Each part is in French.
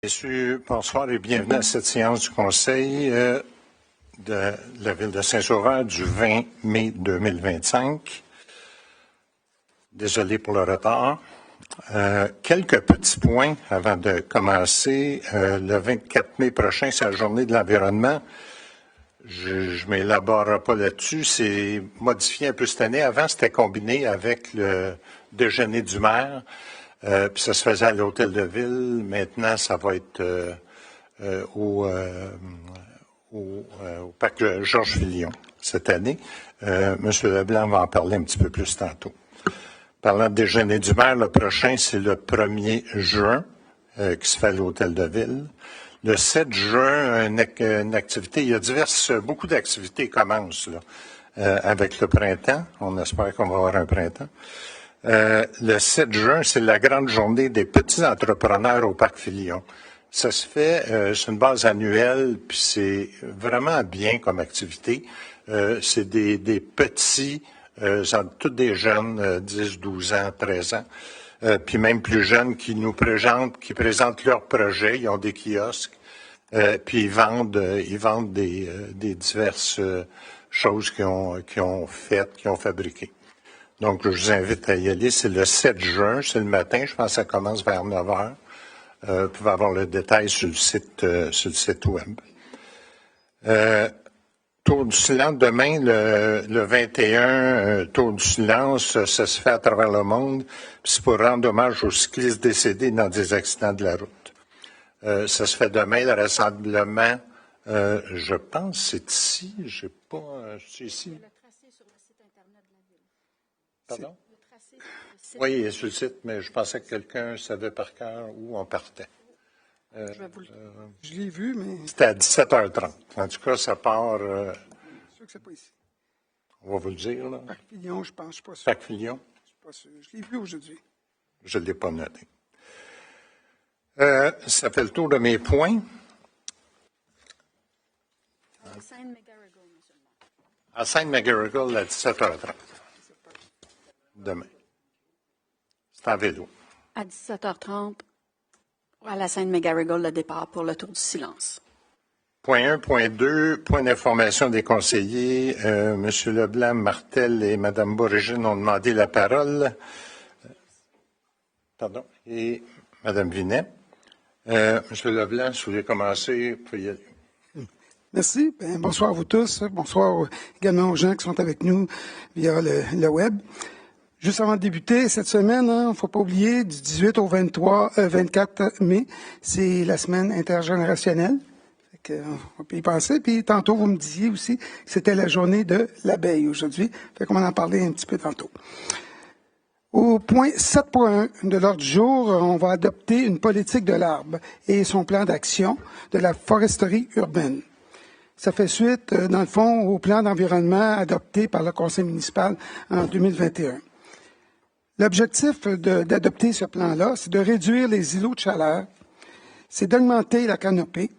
Messieurs, bonsoir et bienvenue à cette séance du Conseil de la Ville de Saint-Sauveur du 20 mai 2025. Désolé pour le retard. Quelques petits points avant de commencer. Le 24 mai prochain, c'est la journée de l'environnement. Je ne m'élaborerai pas là-dessus. C'est modifié un peu cette année. Avant, c'était combiné avec le déjeuner du maire. Puis ça se faisait à l'hôtel de ville. Maintenant, ça va être au parc Georges Filion cette année. Monsieur Leblanc va en parler un petit peu plus tantôt. Parlant de déjeuner du maire, le prochain, c'est le 1er juin qui se fait à l'hôtel de ville. Le 7 juin, une activité, il y a beaucoup d'activités commencent là, avec le printemps. On espère qu'on va avoir un printemps. Le 7 juin, c'est la grande journée des petits entrepreneurs au Parc Filion. Ça se fait sur une base annuelle, puis c'est vraiment bien comme activité. C'est des petits, tous des jeunes, 10, 12 ans, 13 ans, puis même plus jeunes qui présentent leurs projets. Ils ont des kiosques, puis ils vendent des diverses choses qu'ils ont faites, qu'ils ont fabriquées. Donc, je vous invite à y aller. C'est le 7 juin, c'est le matin. Je pense que ça commence vers 9 heures. Vous pouvez avoir le détail sur le site web. Tour du silence, demain, le 21, Tour du silence, ça se fait à travers le monde. Puis c'est pour rendre hommage aux cyclistes décédés dans des accidents de la route. Ça se fait demain, le rassemblement, je pense, c'est ici. J'ai pas, c'est ici. Pardon? Oui, il est sur le site, mais je pensais que quelqu'un savait par cœur où on partait. Je l'ai vu, mais... C'était à 17h30. En tout cas, ça part... Je suis sûr que c'est pas ici. On va vous le dire, là. Parc Filion, je pense, je suis pas sûr. Parc Filion? Je suis pas sûr. Je l'ai vu aujourd'hui. Je ne l'ai pas noté. Ça fait le tour de mes points. À Sainte-McGarrigle, monsieur le maire. À Sainte-McGarrigle, à 17h30. Demain. C'est en vélo. À 17h30, à la Sainte-McGarrigle, le départ pour le Tour du silence. Point 1, point 2, point d'information des conseillers. Monsieur Leblanc, Martel et Mme Borigine ont demandé la parole. Pardon. Et Mme Vinet. Monsieur Leblanc, si vous voulez commencer, vous pouvez y aller. Merci. Bonsoir à vous tous. Bonsoir également aux gens qui sont avec nous via le web. Juste avant de débuter, cette semaine, il ne faut pas oublier, du 18 au 24 mai, c'est la semaine intergénérationnelle. On peut y penser. Puis tantôt, vous me disiez aussi que c'était la journée de l'abeille aujourd'hui. Fait qu'on va en parler un petit peu tantôt. Au point 7.1 de l'ordre du jour, on va adopter une politique de l'arbre et son plan d'action de la foresterie urbaine. Ça fait suite, dans le fond, au plan d'environnement adopté par le conseil municipal en 2021. L'objectif d'adopter ce plan-là, c'est de réduire les îlots de chaleur, c'est d'augmenter la canopée.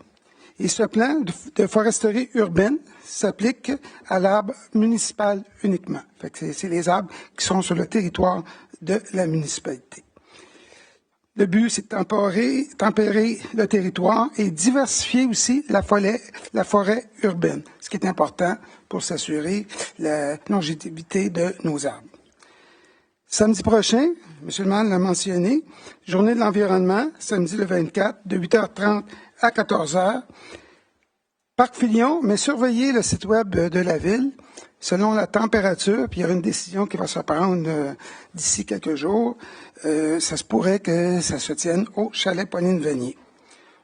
Et ce plan de foresterie urbaine s'applique à l'arbre municipal uniquement. Fait que c'est les arbres qui sont sur le territoire de la municipalité. Le but, c'est de tempérer le territoire et diversifier aussi la forêt urbaine, ce qui est important pour s'assurer la longévité de nos arbres. Samedi prochain, M. le maire l'a mentionné, journée de l'environnement, samedi le 24, de 8h30 à 14h. Parc Filion, mais surveillez le site web de la ville selon la température, puis il y aura une décision qui va se prendre d'ici quelques jours. Ça se pourrait que ça se tienne au chalet Pauline-Venier.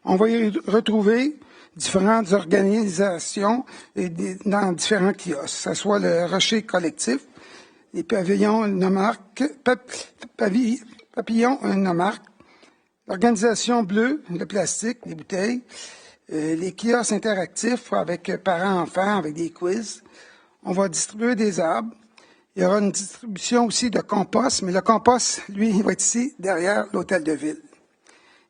On va y retrouver différentes organisations dans différents kiosques, que ce soit le Rocher Collectif, les pavillons papillons Nomarque, l'organisation bleue, le plastique, les bouteilles, les kiosques interactifs avec parents-enfants, avec des quiz. On va distribuer des arbres. Il y aura une distribution aussi de compost, mais le compost, lui, il va être ici, derrière l'hôtel de ville.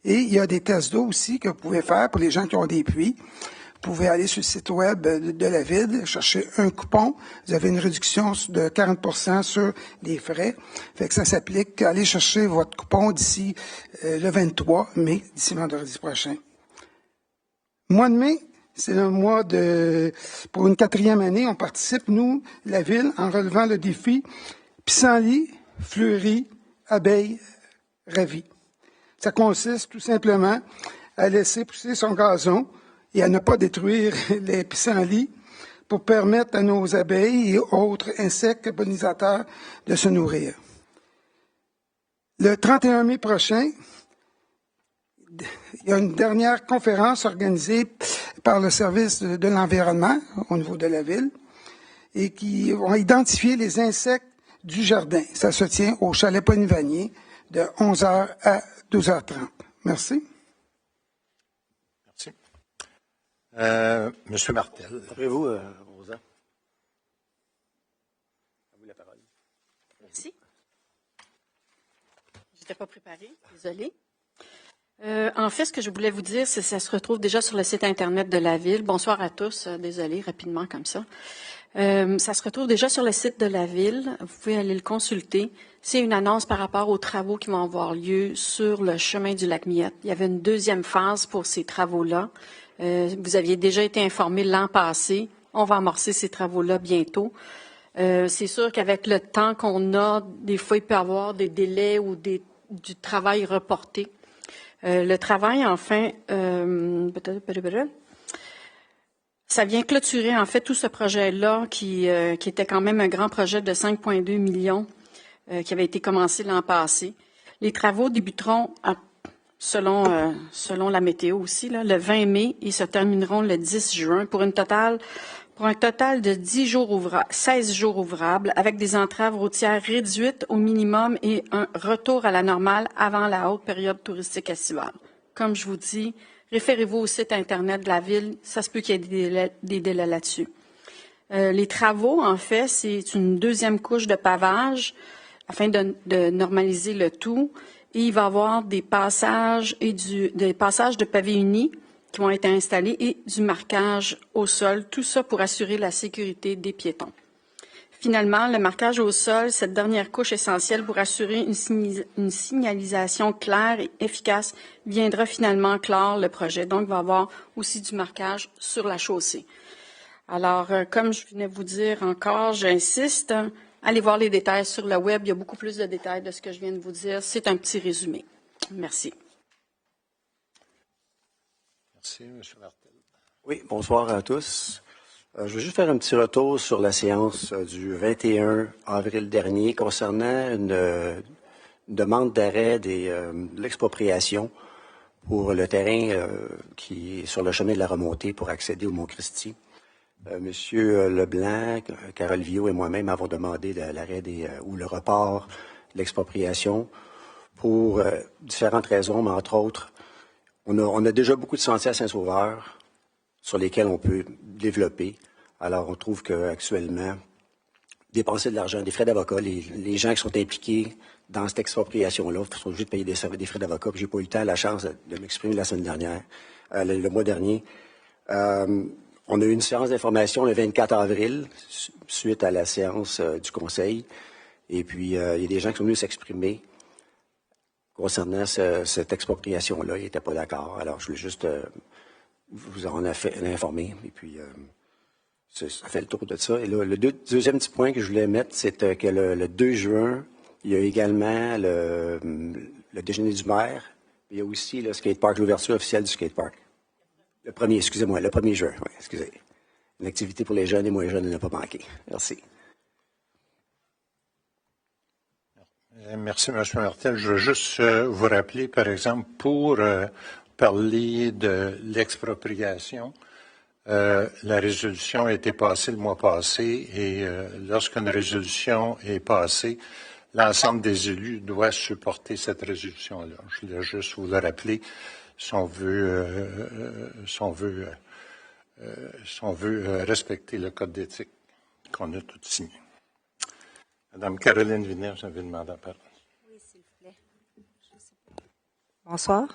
Et il y a des tests d'eau aussi que vous pouvez faire pour les gens qui ont des puits, pouvez aller sur le site web de la Ville, chercher un coupon. Vous avez une réduction de 40% sur les frais. Fait que ça s'applique. Allez chercher votre coupon d'ici le 23 mai, d'ici vendredi prochain. Mois de mai, c'est le mois pour une 4e année, on participe, nous, la Ville, en relevant le défi pissenlit, fleuris, abeilles, ravis. Ça consiste tout simplement à laisser pousser son gazon et à ne pas détruire les pissenlits pour permettre à nos abeilles et autres insectes pollinisateurs de se nourrir. Le 31 mai prochain, il y a une dernière conférence organisée par le service de l'environnement au niveau de la Ville et qui vont identifier les insectes du jardin. Ça se tient au Chalet Pognivanier de 11h à 12h30. Merci. Merci. Monsieur Martel. Après vous, Rosa. À vous la parole. Merci. Je n'étais pas préparée, désolée. En fait, ce que je voulais vous dire, c'est que ça se retrouve déjà sur le site Internet de la Ville. Bonsoir à tous. Désolée, rapidement comme ça. Ça se retrouve déjà sur le site de la Ville. Vous pouvez aller le consulter. C'est une annonce par rapport aux travaux qui vont avoir lieu sur le chemin du lac Miette. Il y avait une 2e phase pour ces travaux-là. Vous aviez déjà été informé l'an passé. On va amorcer ces travaux-là bientôt. C'est sûr qu'avec le temps qu'on a, des fois, il peut y avoir des délais ou du travail reporté. Le travail, enfin, ça vient clôturer, en fait, tout ce projet-là qui était quand même un grand projet de 5,2 millions qui avait été commencé l'an passé. Les travaux débuteront, selon la météo aussi, là, le 20 mai et se termineront le 10 juin pour un total de 16 jours ouvrables avec des entraves routières réduites au minimum et un retour à la normale avant la haute période touristique estivale. Comme je vous dis, référez-vous au site Internet de la Ville, ça se peut qu'il y ait des délais là-dessus. Les travaux, en fait, c'est une 2e couche de pavage afin de normaliser le tout. Et il va y avoir des passages des passages de pavés unis qui vont être installés et du marquage au sol, tout ça pour assurer la sécurité des piétons. Finalement, le marquage au sol, cette dernière couche essentielle pour assurer une signalisation claire et efficace, viendra finalement clore le projet. Donc, il va y avoir aussi du marquage sur la chaussée. Alors, comme je venais vous dire encore, j'insiste, allez voir les détails sur le web. Il y a beaucoup plus de détails de ce que je viens de vous dire. C'est un petit résumé. Merci. Merci, M. Martel. Oui, bonsoir à tous. Je veux juste faire un petit retour sur la séance du 21 avril dernier concernant une demande d'arrêt de l'expropriation pour le terrain qui est sur le chemin de la remontée pour accéder au Mont-Christi. Monsieur Leblanc, Carole Viau et moi-même avons demandé l'arrêt ou le report de l'expropriation pour différentes raisons, mais entre autres, on a déjà beaucoup de sentiers à Saint-Sauveur sur lesquels on peut développer. Alors, on trouve qu'actuellement, dépenser de l'argent, des frais d'avocat, les gens qui sont impliqués dans cette expropriation-là sont obligés de payer des frais d'avocat. J'ai pas eu le temps, la chance de m'exprimer la semaine dernière, le mois dernier. On a eu une séance d'information le 24 avril, suite à la séance du Conseil. Et puis, il y a des gens qui sont venus s'exprimer concernant cette expropriation-là. Ils n'étaient pas d'accord. Alors, je voulais juste vous en informer. Et puis, ça fait le tour de ça. Et là, le deuxième petit point que je voulais mettre, c'est que le 2 juin, il y a également le déjeuner du maire. Il y a aussi le skatepark, l'ouverture officielle du skatepark. Le 1er juin. Oui, excusez. Une activité pour les jeunes et moins jeunes ne pas manquer. Merci. Merci, M. Martel. Je veux juste vous rappeler, par exemple, pour parler de l'expropriation, la résolution a été passée le mois passé et lorsqu'une résolution est passée, l'ensemble des élus doit supporter cette résolution-là. Je voulais juste vous le rappeler si on veut respecter le code d'éthique qu'on a tous signé. Madame Caroline Vinet, vous avez demandé la parole. Oui, s'il vous plaît. Bonsoir.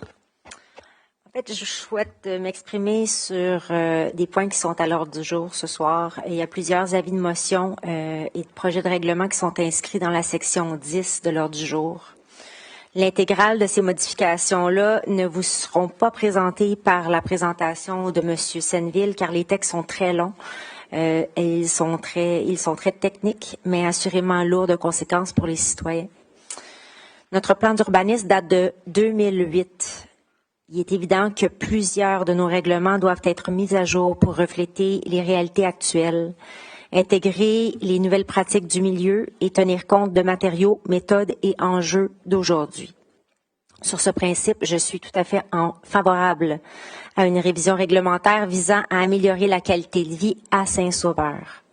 En fait, je souhaite m'exprimer sur des points qui sont à l'ordre du jour ce soir. Il y a plusieurs avis de motion et de projets de règlement qui sont inscrits dans la section 10 de l'ordre du jour. L'intégrale de ces modifications-là ne vous seront pas présentées par la présentation de M. Senneville, car les textes sont très longs. Et ils sont très techniques, mais assurément lourds de conséquences pour les citoyens. Notre plan d'urbanisme date de 2008. Il est évident que plusieurs de nos règlements doivent être mis à jour pour refléter les réalités actuelles, intégrer les nouvelles pratiques du milieu et tenir compte de matériaux, méthodes et enjeux d'aujourd'hui. Sur ce principe, je suis tout à fait favorable à une révision réglementaire visant à améliorer la qualité de vie à Saint-Sauveur.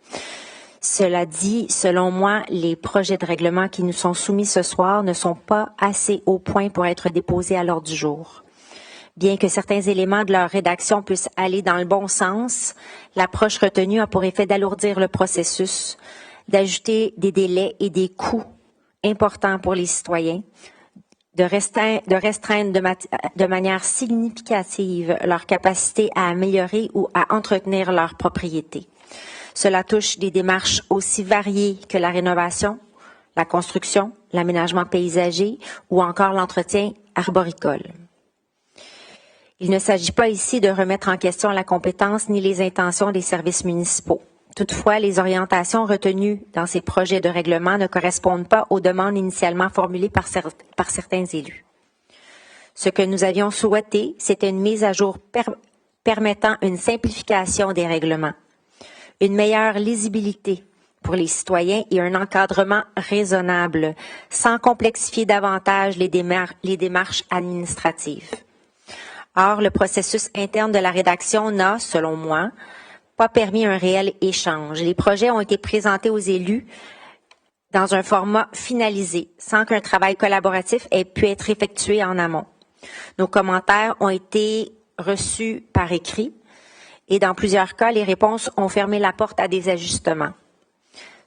Cela dit, selon moi, les projets de règlement qui nous sont soumis ce soir ne sont pas assez au point pour être déposés à l'ordre du jour. Bien que certains éléments de leur rédaction puissent aller dans le bon sens, l'approche retenue a pour effet d'alourdir le processus, d'ajouter des délais et des coûts importants pour les citoyens, de restreindre de manière significative leur capacité à améliorer ou à entretenir leur propriété. Cela touche des démarches aussi variées que la rénovation, la construction, l'aménagement paysager ou encore l'entretien arboricole. Il ne s'agit pas ici de remettre en question la compétence ni les intentions des services municipaux. Toutefois, les orientations retenues dans ces projets de règlement ne correspondent pas aux demandes initialement formulées par certains élus. Ce que nous avions souhaité, c'était une mise à jour permettant une simplification des règlements, une meilleure lisibilité pour les citoyens et un encadrement raisonnable, sans complexifier davantage les démarches administratives. Or, le processus interne de la rédaction n'a, selon moi, pas permis un réel échange. Les projets ont été présentés aux élus dans un format finalisé, sans qu'un travail collaboratif ait pu être effectué en amont. Nos commentaires ont été reçus par écrit et dans plusieurs cas, les réponses ont fermé la porte à des ajustements.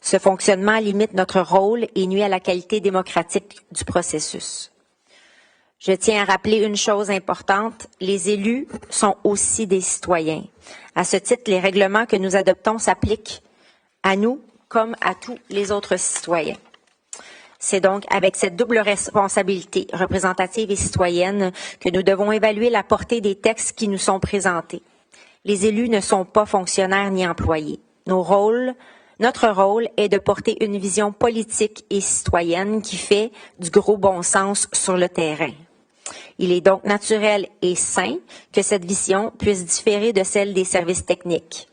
Ce fonctionnement limite notre rôle et nuit à la qualité démocratique du processus. Je tiens à rappeler une chose importante, les élus sont aussi des citoyens. À ce titre, les règlements que nous adoptons s'appliquent à nous comme à tous les autres citoyens. C'est donc avec cette double responsabilité représentative et citoyenne que nous devons évaluer la portée des textes qui nous sont présentés. Les élus ne sont pas fonctionnaires ni employés. Notre rôle est de porter une vision politique et citoyenne qui fait du gros bon sens sur le terrain. Il est donc naturel et sain que cette vision puisse différer de celle des services techniques.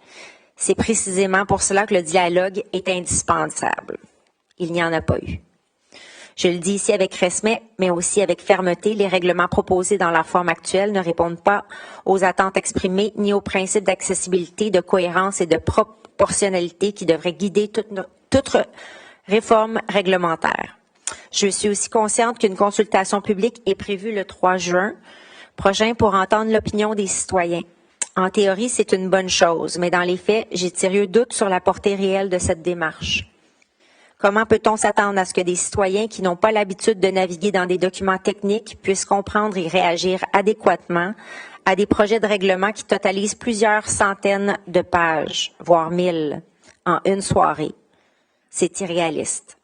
C'est précisément pour cela que le dialogue est indispensable. Il n'y en a pas eu. Je le dis ici avec respect, mais aussi avec fermeté, les règlements proposés dans leur forme actuelle ne répondent pas aux attentes exprimées ni aux principes d'accessibilité, de cohérence et de proportionnalité qui devraient guider toute réforme réglementaire. Je suis aussi consciente qu'une consultation publique est prévue le 3 juin prochain pour entendre l'opinion des citoyens. En théorie, c'est une bonne chose, mais dans les faits, j'ai de sérieux doutes sur la portée réelle de cette démarche. Comment peut-on s'attendre à ce que des citoyens qui n'ont pas l'habitude de naviguer dans des documents techniques puissent comprendre et réagir adéquatement à des projets de règlement qui totalisent plusieurs centaines de pages, voire 1000, en une soirée? C'est irréaliste.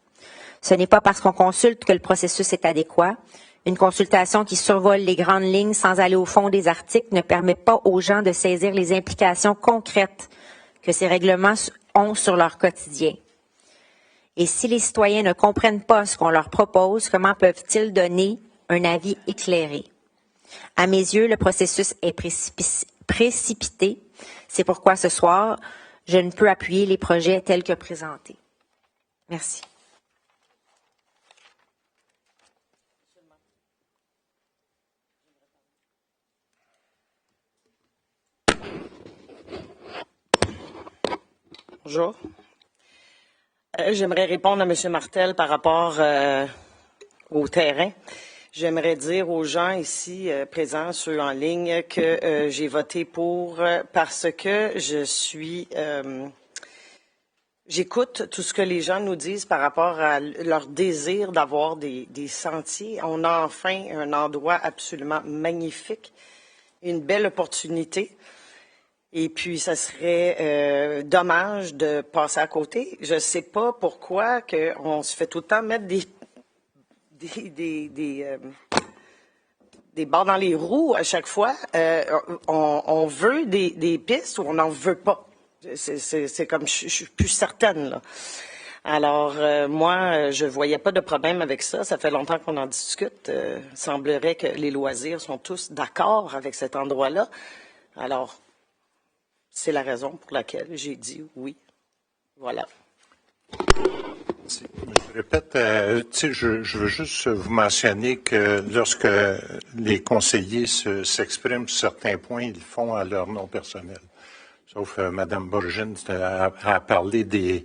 Ce n'est pas parce qu'on consulte que le processus est adéquat. Une consultation qui survole les grandes lignes sans aller au fond des articles ne permet pas aux gens de saisir les implications concrètes que ces règlements ont sur leur quotidien. Et si les citoyens ne comprennent pas ce qu'on leur propose, comment peuvent-ils donner un avis éclairé? À mes yeux, le processus est précipité. C'est pourquoi ce soir, je ne peux appuyer les projets tels que présentés. Merci. Bonjour. J'aimerais répondre à M. Martel par rapport au terrain. J'aimerais dire aux gens ici présents, ceux en ligne, que j'ai voté pour parce que j'écoute tout ce que les gens nous disent par rapport à leur désir d'avoir des sentiers. On a enfin un endroit absolument magnifique. une belle opportunité. Et puis, ça serait dommage de passer à côté. Je ne sais pas pourquoi on se fait tout le temps mettre des barres dans les roues à chaque fois. On veut des pistes ou on n'en veut pas. C'est comme, je suis plus certaine, là. Alors, moi, je voyais pas de problème avec ça. Ça fait longtemps qu'on en discute. Il semblerait que les loisirs sont tous d'accord avec cet endroit-là. Alors, c'est la raison pour laquelle j'ai dit oui. Voilà. Je répète, je veux juste vous mentionner que lorsque les conseillers s'expriment sur certains points, ils le font à leur nom personnel. Sauf Mme Bourgine a parlé des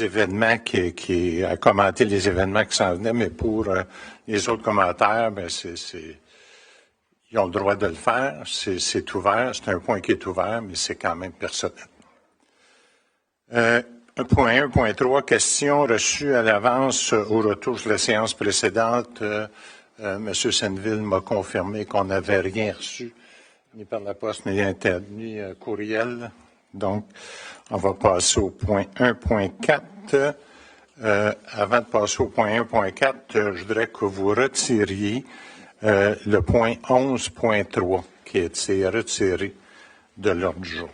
événements a commenté les événements qui s'en venaient, mais pour les autres commentaires, ben ils ont le droit de le faire. C'est ouvert, c'est un point qui est ouvert, mais c'est quand même personnel. 1.1, 1.3, questions reçues à l'avance au retour sur la séance précédente. M. Senneville m'a confirmé qu'on n'avait rien reçu, ni par la poste, ni courriel. Donc, on va passer au point 1.4. Avant de passer au point 1.4, je voudrais que vous retiriez le point 11.3 qui a été retiré de l'ordre du jour.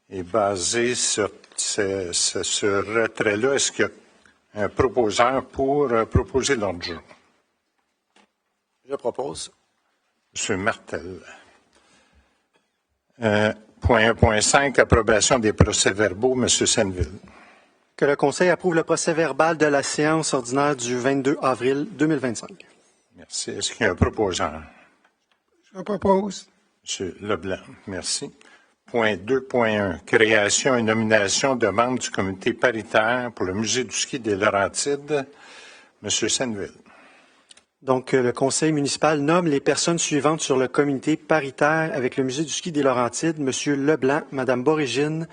Et basé sur ce retrait-là, est-ce qu'il y a un proposeur pour proposer l'ordre du jour? Je propose. M. Martel. Point 1.5, approbation des procès-verbaux. M. Senneville. Que le Conseil approuve le procès-verbal de la séance ordinaire du 22 avril 2025. Merci. Est-ce qu'il y a un proposeur? Je propose. M. Leblanc. Merci. Point 2.1, création et nomination de membres du comité paritaire pour le Musée du ski des Laurentides. M. Senneville. Donc, le Conseil municipal nomme les personnes suivantes sur le comité paritaire avec le Musée du ski des Laurentides, M. Leblanc, Mme Borégine,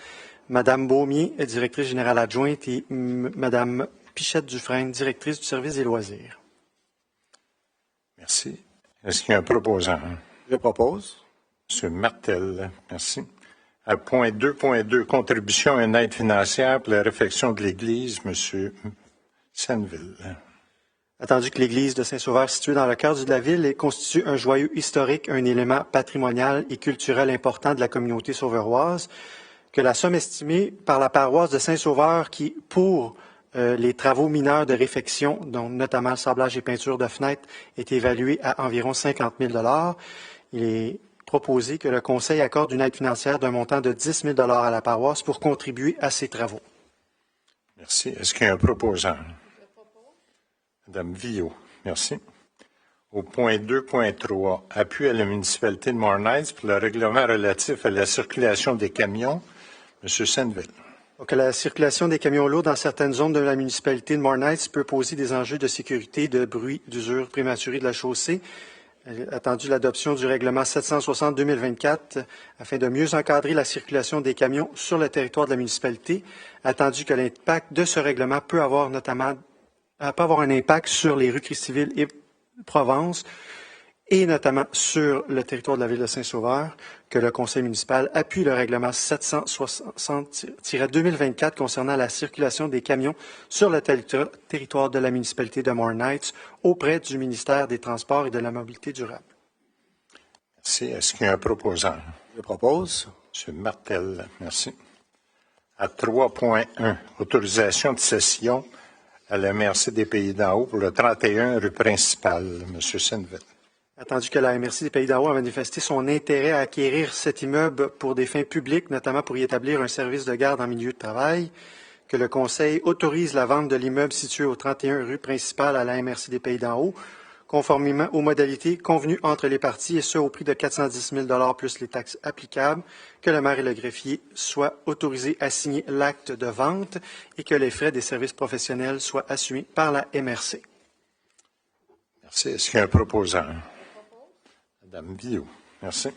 Mme Beaumier, directrice générale adjointe, et Mme Pichette-Dufresne, directrice du service des loisirs. Merci. Est-ce qu'il y a un proposant? Je propose. M. Martel, merci. À point 2.2, contribution et une aide financière pour la réfection de l'Église, M. Senneville. Attendu que l'église de Saint-Sauveur, située dans le cœur de la ville, constitue un joyau historique, un élément patrimonial et culturel important de la communauté sauveroise, que la somme estimée par la paroisse de Saint-Sauveur qui, pour les travaux mineurs de réfection, dont notamment le sablage et peinture de fenêtres, est évaluée à environ 50 000 $. Il est proposé que le Conseil accorde une aide financière d'un montant de 10 000 $ à la paroisse pour contribuer à ces travaux. Merci. Est-ce qu'il y a un proposant? Madame Villot, merci. Au point 2.3, appui à la municipalité de Mornay pour le règlement relatif à la circulation des camions. M. Senneville. Donc, la circulation des camions lourds dans certaines zones de la municipalité de Mornay peut poser des enjeux de sécurité, de bruit, d'usure prématurée de la chaussée. Attendu l'adoption du règlement 760-2024 afin de mieux encadrer la circulation des camions sur le territoire de la municipalité, attendu que l'impact de ce règlement peut avoir un impact sur les rues Christiville et Provence et notamment sur le territoire de la ville de Saint-Sauveur, que le conseil municipal appuie le règlement 760-2024 concernant la circulation des camions sur le territoire de la municipalité de Mornay auprès du ministère des Transports et de la Mobilité durable. Merci. Est-ce qu'il y a un proposant? Je propose. M. Martel, merci. À 3.1, autorisation de cession à la MRC des Pays d'en haut pour le 31 rue principale. M. Senneville. Attendu que la MRC des Pays d'en haut a manifesté son intérêt à acquérir cet immeuble pour des fins publiques, notamment pour y établir un service de garde en milieu de travail, que le Conseil autorise la vente de l'immeuble situé au 31 rue principale à la MRC des Pays d'en haut, conformément aux modalités convenues entre les parties, et ce au prix de 410 000 $ plus les taxes applicables, que le maire et le greffier soient autorisés à signer l'acte de vente et que les frais des services professionnels soient assumés par la MRC. Merci. Est-ce qu'il y a un proposant? Madame Villot, merci.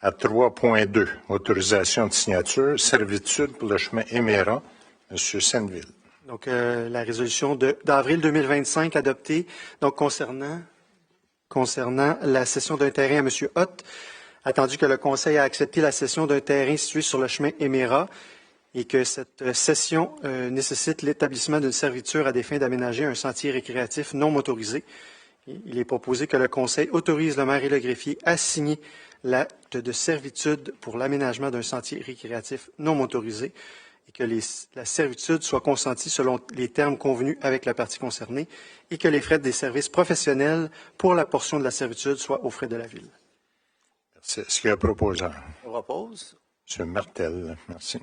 À 3.2, autorisation de signature, servitude pour le chemin Éméra, M. Senneville. Donc, la résolution d'avril 2025 adoptée, donc concernant concernant la cession d'un terrain à M. Hott, attendu que le Conseil a accepté la cession d'un terrain situé sur le chemin Éméra et que cette cession nécessite l'établissement d'une servitude à des fins d'aménager un sentier récréatif non motorisé. Il est proposé que le Conseil autorise le maire et le greffier à signer l'acte de servitude pour l'aménagement d'un sentier récréatif non motorisé et que la servitude soit consentie selon les termes convenus avec la partie concernée et que les frais des services professionnels pour la portion de la servitude soient aux frais de la Ville. Merci. Est-ce qu'il y a un proposant? Je propose. M. Martel, merci.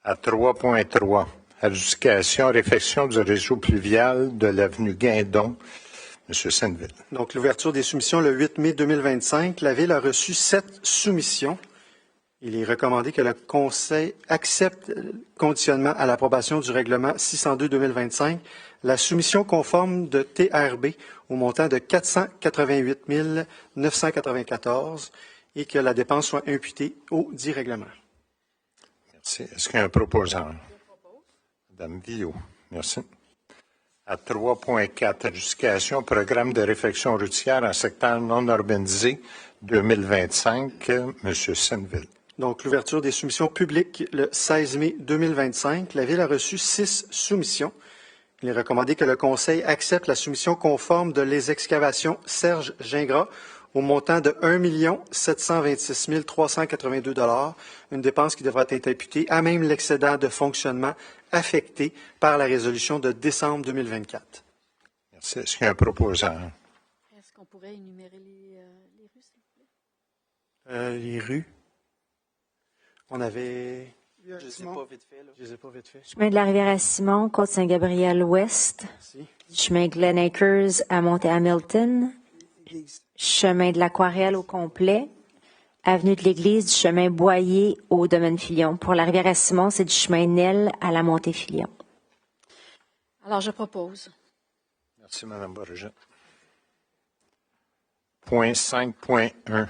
À 3.3, adjudication, réfection du réseau pluvial de l'avenue Guindon. M. Senneville. Donc, l'ouverture des soumissions le 8 mai 2025. La Ville a reçu 7 soumissions. Il est recommandé que le Conseil accepte conditionnement à l'approbation du règlement 602-2025 la soumission conforme de TRB au montant de 488 994 et que la dépense soit imputée au dit règlement. Merci. Est-ce qu'il y a un proposant? Mme Villot. Merci. À 3.4, adjudication, programme de réfection routière en secteur non urbanisé 2025. M. Senneville. Donc, l'ouverture des soumissions publiques le 16 mai 2025. La Ville a reçu 6 soumissions. Il est recommandé que le Conseil accepte la soumission conforme de les excavations Serge Gingras au montant de 1 726 382 $, une dépense qui devra être imputée à même l'excédent de fonctionnement affecté par la résolution de décembre 2024. Merci. Est-ce qu'il y a un proposant? Est-ce qu'on pourrait énumérer les rues, s'il vous plaît? Les rues. On avait... Je ne sais pas vite fait. Je les ai pas vite fait. Chemin de la Rivière-à-Simon, Côte-Saint-Gabriel-Ouest. Merci. Chemin Glen Acres à Monte-Hamilton. Chemin de l'Aquarelle au complet. Avenue de l'Église, du chemin Boyer au domaine Filion. Pour la Rivière-à-Simon, c'est du chemin Nel à la Montée-Filion. Alors, je propose. Merci, Mme Borget. Point 5.1.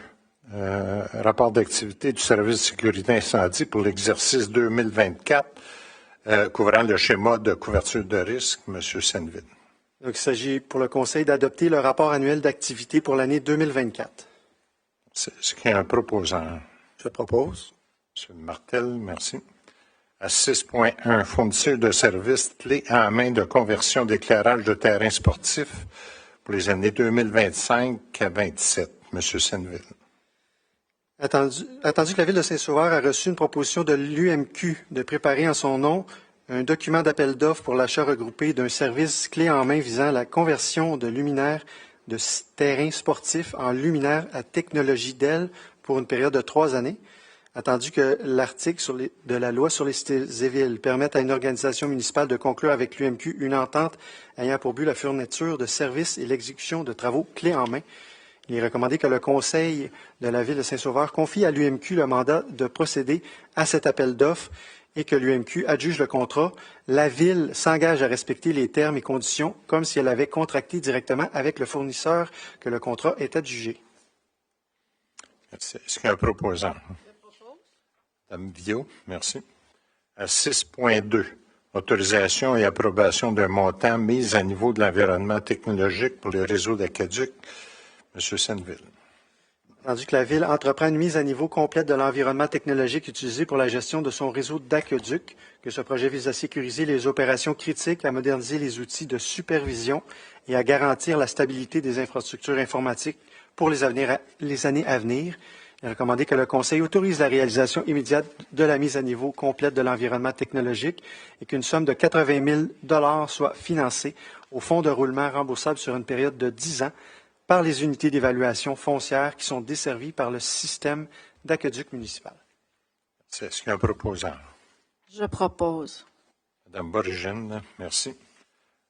Rapport d'activité du service de sécurité incendie pour l'exercice 2024, couvrant le schéma de couverture de risque. M. Senneville. Donc, il s'agit pour le Conseil d'adopter le rapport annuel d'activité pour l'année 2024. Est-ce qu'il y a un proposant? Je propose. M. Martel, merci. À 6.1, fourniture de services clés en main de conversion d'éclairage de terrain sportif pour les années 2025 à 2027. M. Senneville. Attendu que la Ville de Saint-Sauveur a reçu une proposition de l'UMQ de préparer en son nom un document d'appel d'offres pour l'achat regroupé d'un service clé en main visant la conversion de luminaires de terrains sportifs en luminaires à technologie DEL pour une période de 3 années. Attendu que l'article de la loi sur les cités et villes permette à une organisation municipale de conclure avec l'UMQ une entente ayant pour but la fourniture de services et l'exécution de travaux clés en main, il est recommandé que le Conseil de la Ville de Saint-Sauveur confie à l'UMQ le mandat de procéder à cet appel d'offres et que l'UMQ adjuge le contrat. La Ville s'engage à respecter les termes et conditions comme si elle avait contracté directement avec le fournisseur que le contrat est adjugé. Merci. Est-ce qu'il y a un proposant? Mme Villot, merci. À 6.2, autorisation et approbation d'un montant mis à niveau de l'environnement technologique pour le réseau d'aqueduc. M. Senneville. Tandis que la Ville entreprend une mise à niveau complète de l'environnement technologique utilisé pour la gestion de son réseau d'aqueduc, que ce projet vise à sécuriser les opérations critiques, à moderniser les outils de supervision et à garantir la stabilité des infrastructures informatiques pour les années à venir. Il est recommandé que le Conseil autorise la réalisation immédiate de la mise à niveau complète de l'environnement technologique et qu'une somme de 80 000 $ soit financée au fonds de roulement remboursable sur une période de 10 ans par les unités d'évaluation foncière qui sont desservies par le système d'aqueduc municipal. Est-ce qu'il y a un proposant? Je propose. Mme Borigine, merci.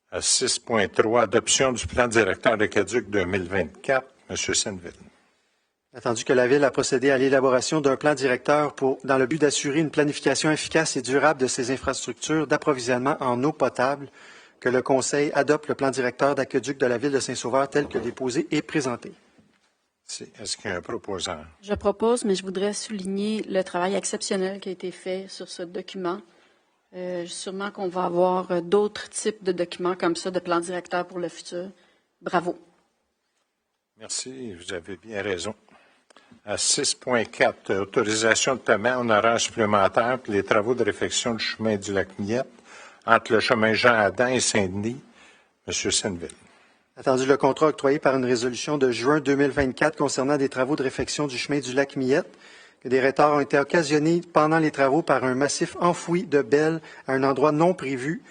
À 6.3, adoption du plan directeur d'aqueduc 2024. M. Senneville. Attendu que la Ville a procédé à l'élaboration d'un plan directeur dans le but d'assurer une planification efficace et durable de ses infrastructures d'approvisionnement en eau potable, que le Conseil adopte le plan directeur d'aqueduc de la Ville de Saint-Sauveur tel que déposé et présenté. Est-ce qu'il y a un proposant? Je propose, mais je voudrais souligner le travail exceptionnel qui a été fait sur ce document. Sûrement qu'on va avoir d'autres types de documents comme ça, de plans directeurs pour le futur. Bravo. Merci, vous avez bien raison. À 6.4, autorisation de paiement honoraire supplémentaire pour les travaux de réfection du chemin du Lac-Millette entre le chemin Jean-Adam et Saint-Denis. Monsieur Senneville. Attendu le contrat octroyé par une résolution de juin 2024 concernant des travaux de réfection du chemin du Lac-Millette, que des retards ont été occasionnés pendant les travaux par un massif enfoui de bêles à un endroit non prévu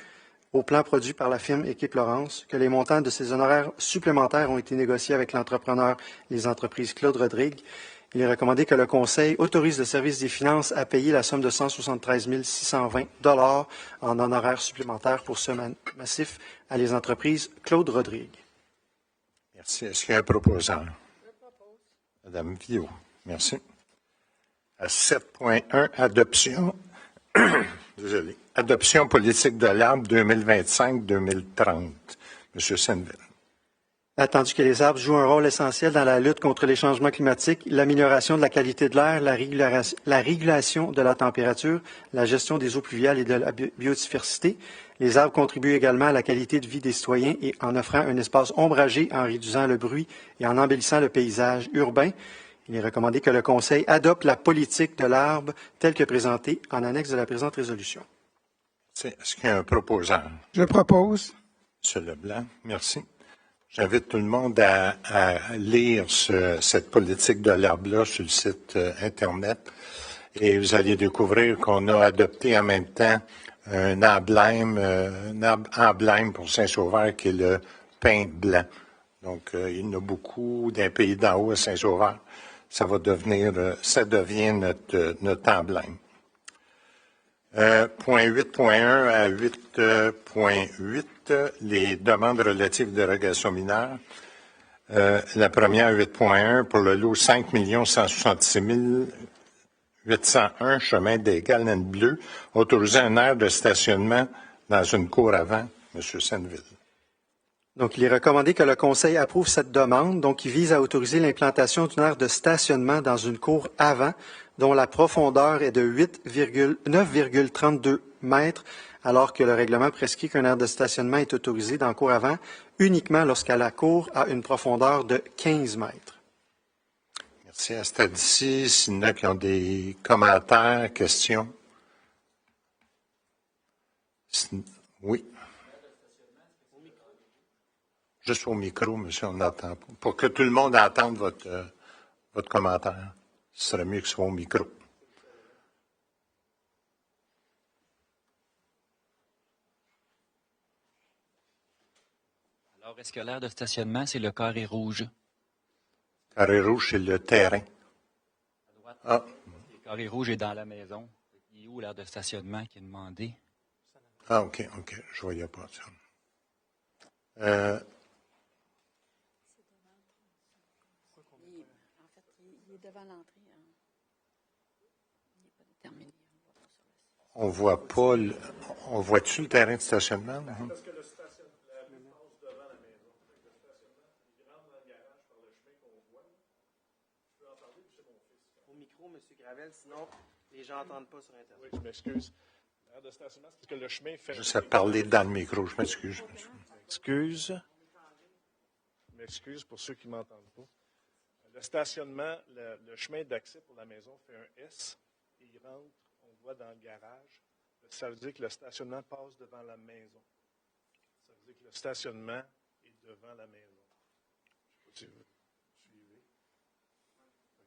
au plan produit par la firme Équipe Laurence, que les montants de ces honoraires supplémentaires ont été négociés avec l'entrepreneur et les entreprises Claude Rodrigue. Il est recommandé que le Conseil autorise le service des finances à payer la somme de 173 620 $ en honoraires supplémentaires pour ce massif à les entreprises Claude Rodrigue. Merci. Est-ce qu'il y a un proposant? Je propose. Madame Viau. Merci. À 7.1, adoption. Désolé. Adoption politique de l'arbre 2025-2030. Monsieur Senneville. Attendu que les arbres jouent un rôle essentiel dans la lutte contre les changements climatiques, l'amélioration de la qualité de l'air, la régulation de la température, la gestion des eaux pluviales et de la biodiversité, les arbres contribuent également à la qualité de vie des citoyens et en offrant un espace ombragé en réduisant le bruit et en embellissant le paysage urbain. Il est recommandé que le Conseil adopte la politique de l'arbre telle que présentée en annexe de la présente résolution. Est-ce qu'il y a un proposant? Je propose. Monsieur Leblanc, merci. J'invite tout le monde à lire cette politique de l'arbre-là sur le site Internet et vous allez découvrir qu'on a adopté en même temps un emblème pour Saint-Sauveur qui est le pin blanc. Donc, il y en a beaucoup d'un pays d'en haut à Saint-Sauveur. Ça devient notre emblème. Point 8.1 à 8.8, les demandes relatives aux dérogations mineures. La première, 8.1, pour le lot 5 166 801, chemin des Galènes Bleues, autoriser un aire de stationnement dans une cour avant. Monsieur Senneville. Donc, il est recommandé que le Conseil approuve cette demande, donc qui vise à autoriser l'implantation d'une aire de stationnement dans une cour avant, dont la profondeur est de 9,32 mètres, alors que le règlement prescrit qu'une aire de stationnement est autorisée dans la cour avant uniquement lorsqu'à la cour a une profondeur de 15 mètres. Merci. À ce stade-ci, s'il y en a qui ont des commentaires, questions. Oui. Juste au micro, monsieur, on n'entend pas. Pour que tout le monde entende votre commentaire, ce serait mieux que ce soit au micro. Alors, est-ce que l'aire de stationnement, c'est le carré rouge? Carré rouge, c'est le terrain. À droite, Ah. le carré rouge est dans la maison. Il est où l'aire de stationnement qui est demandé? Ah, OK. Je ne voyais pas ça. Devant l'entrée, il n'est pas déterminé. On voit pas on voit-tu le terrain de stationnement? Là? Parce que la passe devant la maison. Le stationnement, il rentre dans le garage par le chemin qu'on voit. Je peux en parler, puis c'est mon fils. Au micro, M. Gravel, sinon les gens n'entendent pas sur Internet. Oui, je m'excuse. L'aire de stationnement, c'est parce que le chemin fait... Juste à parler dans le micro, je m'excuse. Je m'excuse pour ceux qui ne m'entendent pas. Le stationnement, le chemin d'accès pour la maison fait un S et il rentre, on le voit dans le garage. Ça veut dire que le stationnement passe devant la maison. Ça veut dire que le stationnement est devant la maison. Je ne sais pas si vous suivez.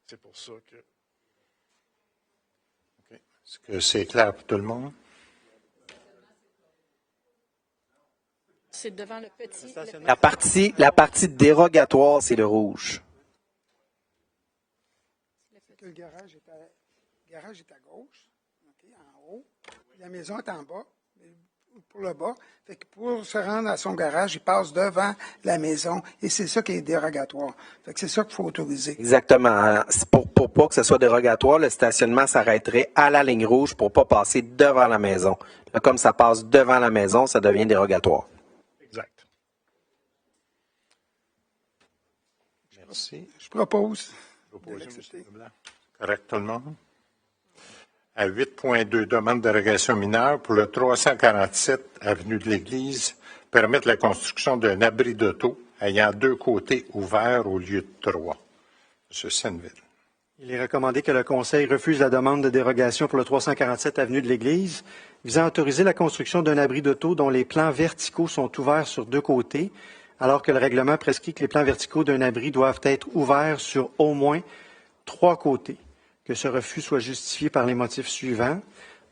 C'est pour ça que... OK. Est-ce que c'est clair pour tout le monde? C'est devant le petit. La partie dérogatoire, c'est le rouge. Le garage est à gauche, okay, en haut. La maison est en bas, pour le bas. Fait que pour se rendre à son garage, il passe devant la maison et c'est ça qui est dérogatoire. Fait que c'est ça qu'il faut autoriser. Exactement. Pour pas que ce soit dérogatoire, le stationnement s'arrêterait à la ligne rouge pour pas passer devant la maison. Là, comme ça passe devant la maison, ça devient dérogatoire. Exact. Merci. Je propose. Correct, tout le monde? À 8.2, demande de dérogation mineure pour le 347 avenue de l'Église, permettre la construction d'un abri d'auto ayant 2 côtés ouverts au lieu de 3. M. Senneville. Il est recommandé que le Conseil refuse la demande de dérogation pour le 347 avenue de l'Église, visant à autoriser la construction d'un abri d'auto dont les plans verticaux sont ouverts sur 2 côtés, alors que le règlement prescrit que les plans verticaux d'un abri doivent être ouverts sur au moins 3 côtés. Que ce refus soit justifié par les motifs suivants.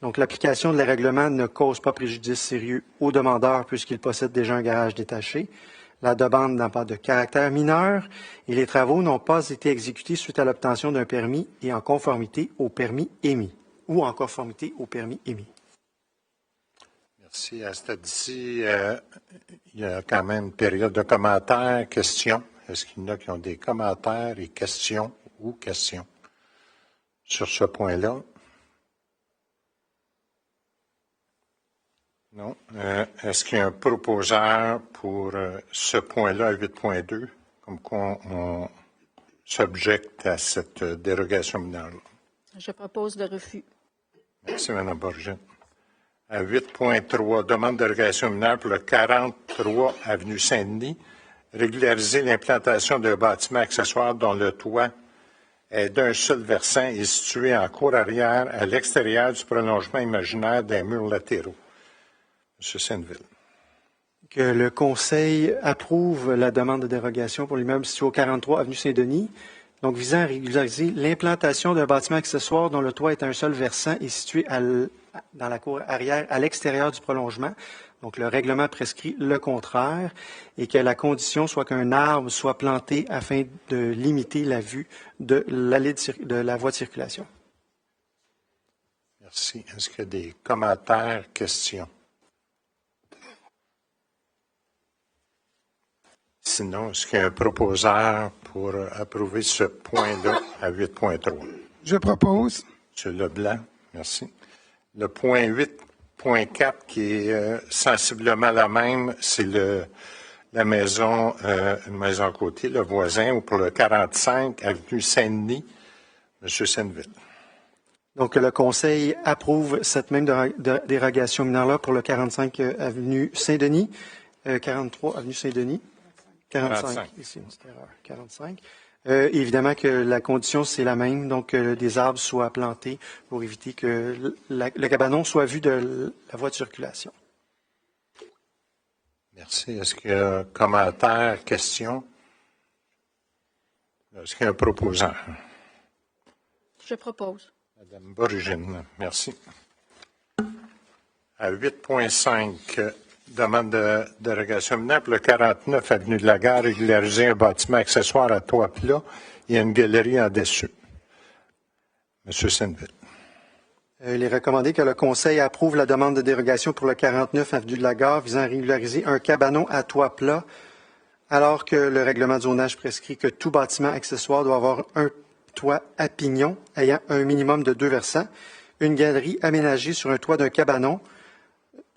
Donc, l'application de les règlements ne cause pas préjudice sérieux au demandeur puisqu'il possède déjà un garage détaché. La demande n'a pas de caractère mineur et les travaux n'ont pas été exécutés suite à l'obtention d'un permis et en conformité au permis émis ou en conformité au permis émis. Merci. À ce stade-ci, il y a quand même une période de commentaires, questions. Est-ce qu'il y en a qui ont des commentaires et questions ou questions sur ce point-là? Non. Est-ce qu'il y a un proposeur pour ce point-là à 8.2, comme quoi on s'objecte à cette dérogation mineure-là? Je propose le refus. Merci, Mme Borgin. À 8.3, demande de dérogation mineure pour le 43 avenue Saint-Denis, régulariser l'implantation d'un bâtiment accessoire dont le toit est d'un seul versant et situé en cour arrière à l'extérieur du prolongement imaginaire des murs latéraux. M. Senneville. Que le Conseil approuve la demande de dérogation pour l'immeuble situé au 43 avenue Saint-Denis, donc visant à régulariser l'implantation d'un bâtiment accessoire dont le toit est un seul versant et situé dans la cour arrière à l'extérieur du prolongement. Donc, le règlement prescrit le contraire et que la condition soit qu'un arbre soit planté afin de limiter la vue de la voie de circulation. Merci. Est-ce qu'il y a des commentaires, questions? Sinon, est-ce qu'il y a un proposeur pour approuver ce point-là à 8.3? Je propose. M. Leblanc, merci. Le point 8.4 qui est sensiblement la même, c'est la maison, une maison à côté, le voisin, ou pour le 45 avenue Saint-Denis, M. Senneville. Donc, le Conseil approuve cette même dérogation mineure-là pour le 45 avenue Saint-Denis, 43 avenue Saint-Denis. 45. Ici, une petite erreur. 45. Évidemment que la condition, c'est la même, donc des arbres soient plantés pour éviter que le cabanon soit vu de la voie de circulation. Merci. Est-ce qu'il y a un commentaire, question? Est-ce qu'il y a un proposeur? Je propose. Madame Borgin, merci. À 8.5, demande de dérogation mineure pour le 49 avenue de la Gare, régulariser un bâtiment accessoire à toit plat et une galerie en dessus. M. Senneville. Il est recommandé que le Conseil approuve la demande de dérogation pour le 49 avenue de la Gare visant à régulariser un cabanon à toit plat, alors que le règlement de zonage prescrit que tout bâtiment accessoire doit avoir un toit à pignon ayant un minimum de 2 versants, une galerie aménagée sur un toit d'un cabanon,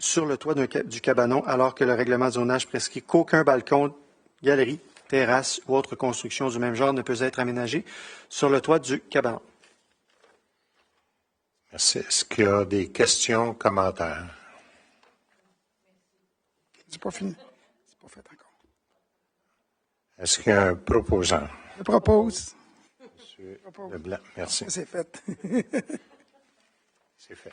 sur le toit du cabanon, alors que le règlement de zonage prescrit qu'aucun balcon, galerie, terrasse ou autre construction du même genre ne peut être aménagé sur le toit du cabanon. Merci. Est-ce qu'il y a des questions, commentaires? C'est pas fini. C'est pas fait encore. Est-ce qu'il y a un proposant? Je propose. M. Leblanc, merci. C'est fait. C'est fait.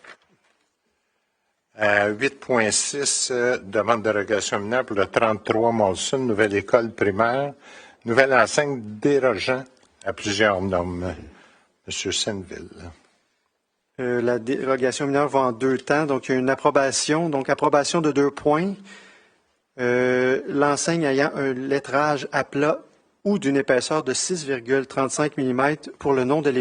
8.6, demande de dérogation mineure pour le 33 Molson, nouvelle école primaire, nouvelle enseigne dérogeant à plusieurs normes. M. Senneville. La dérogation mineure va en 2 temps. Donc, il y a une approbation. Donc, approbation de 2 points. L'enseigne ayant un lettrage à plat ou d'une épaisseur de 6,35 mm pour le nom de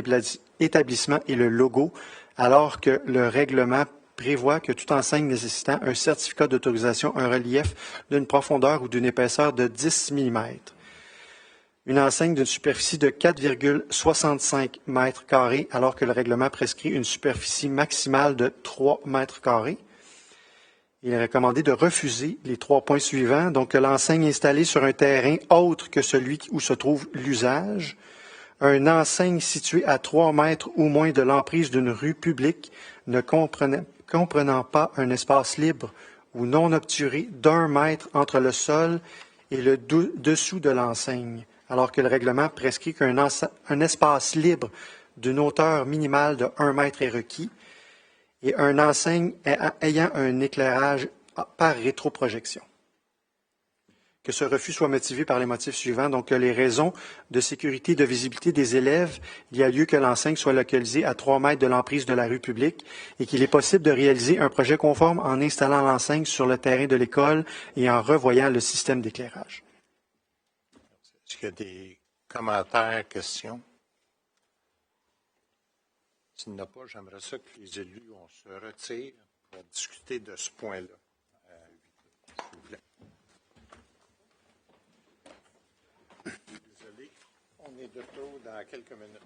l'établissement et le logo, alors que le règlement prévoit que toute enseigne nécessitant un certificat d'autorisation, un relief d'une profondeur ou d'une épaisseur de 10 mm. Une enseigne d'une superficie de 4,65 mètres carrés, alors que le règlement prescrit une superficie maximale de 3 mètres carrés. Il est recommandé de refuser les 3 points suivants, donc que l'enseigne installée sur un terrain autre que celui où se trouve l'usage, une enseigne située à 3 mètres ou moins de l'emprise d'une rue publique ne comprenant pas un espace libre ou non obturé d'1 mètre entre le sol et le dessous de l'enseigne, alors que le règlement prescrit qu'un espace libre d'une hauteur minimale de 1 mètre est requis et une enseigne ayant un éclairage par rétroprojection. Que ce refus soit motivé par les motifs suivants, donc les raisons de sécurité et de visibilité des élèves, il y a lieu que l'enseigne soit localisée à 3 mètres de l'emprise de la rue publique et qu'il est possible de réaliser un projet conforme en installant l'enseigne sur le terrain de l'école et en revoyant le système d'éclairage. Est-ce qu'il y a des commentaires, questions? S'il n'y en a pas, j'aimerais ça que les élus, on se retire pour discuter de ce point-là. S'il vous plaît. Désolé, on est de retour dans quelques minutes.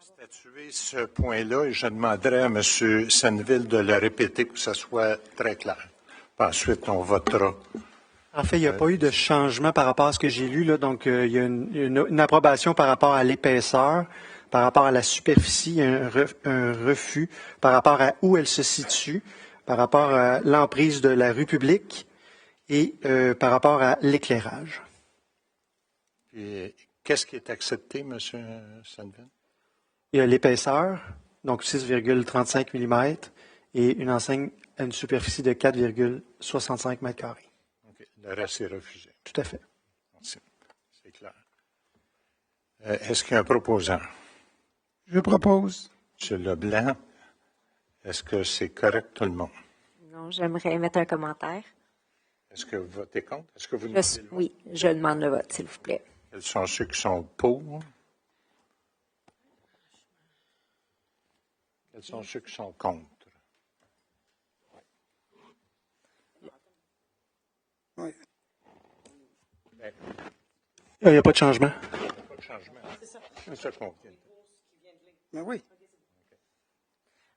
Statuer ce point-là et je demanderai à M. Senneville de le répéter pour que ce soit très clair. Puis ensuite, on votera. En fait, il n'y a pas eu de changement par rapport à ce que j'ai lu, là. Donc, il y a une approbation par rapport à l'épaisseur, par rapport à la superficie, il y a un refus par rapport à où elle se situe, par rapport à l'emprise de la rue publique et par rapport à l'éclairage. Puis, qu'est-ce qui est accepté, M. Senneville? Il y a l'épaisseur, donc 6,35 mm, et une enseigne à une superficie de 4,65 mètres carrés. Okay. Le reste est refusé. Tout à fait. Merci. C'est clair. Est-ce qu'il y a un proposant? Je propose. M. Leblanc, est-ce que c'est correct tout le monde? Non, j'aimerais mettre un commentaire. Est-ce que vous votez contre? Est-ce que vous Oui, je demande le vote, s'il vous plaît. Quels sont ceux qui sont pour? Quels sont ceux qui sont contre? Oui. Il n'y a pas de changement. Il n'y a pas de changement. C'est ça qu'on vient. Ben oui.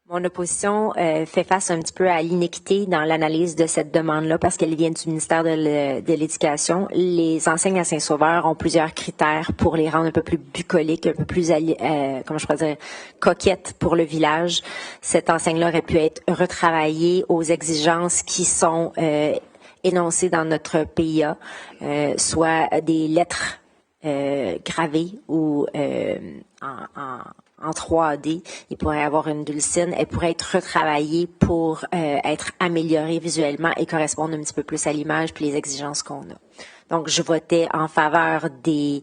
Mon opposition fait face un petit peu à l'inéquité dans l'analyse de cette demande-là parce qu'elle vient du ministère de l'Éducation. Les enseignes à Saint-Sauveur ont plusieurs critères pour les rendre un peu plus bucoliques, un peu plus, comment je pourrais dire, coquettes pour le village. Cette enseigne-là aurait pu être retravaillée aux exigences qui sont énoncées dans notre PIA, soit des lettres gravées ou en 3D, il pourrait y avoir une dulcine, elle pourrait être retravaillée pour être améliorée visuellement et correspondre un petit peu plus à l'image puis les exigences qu'on a. Donc, je votais en faveur des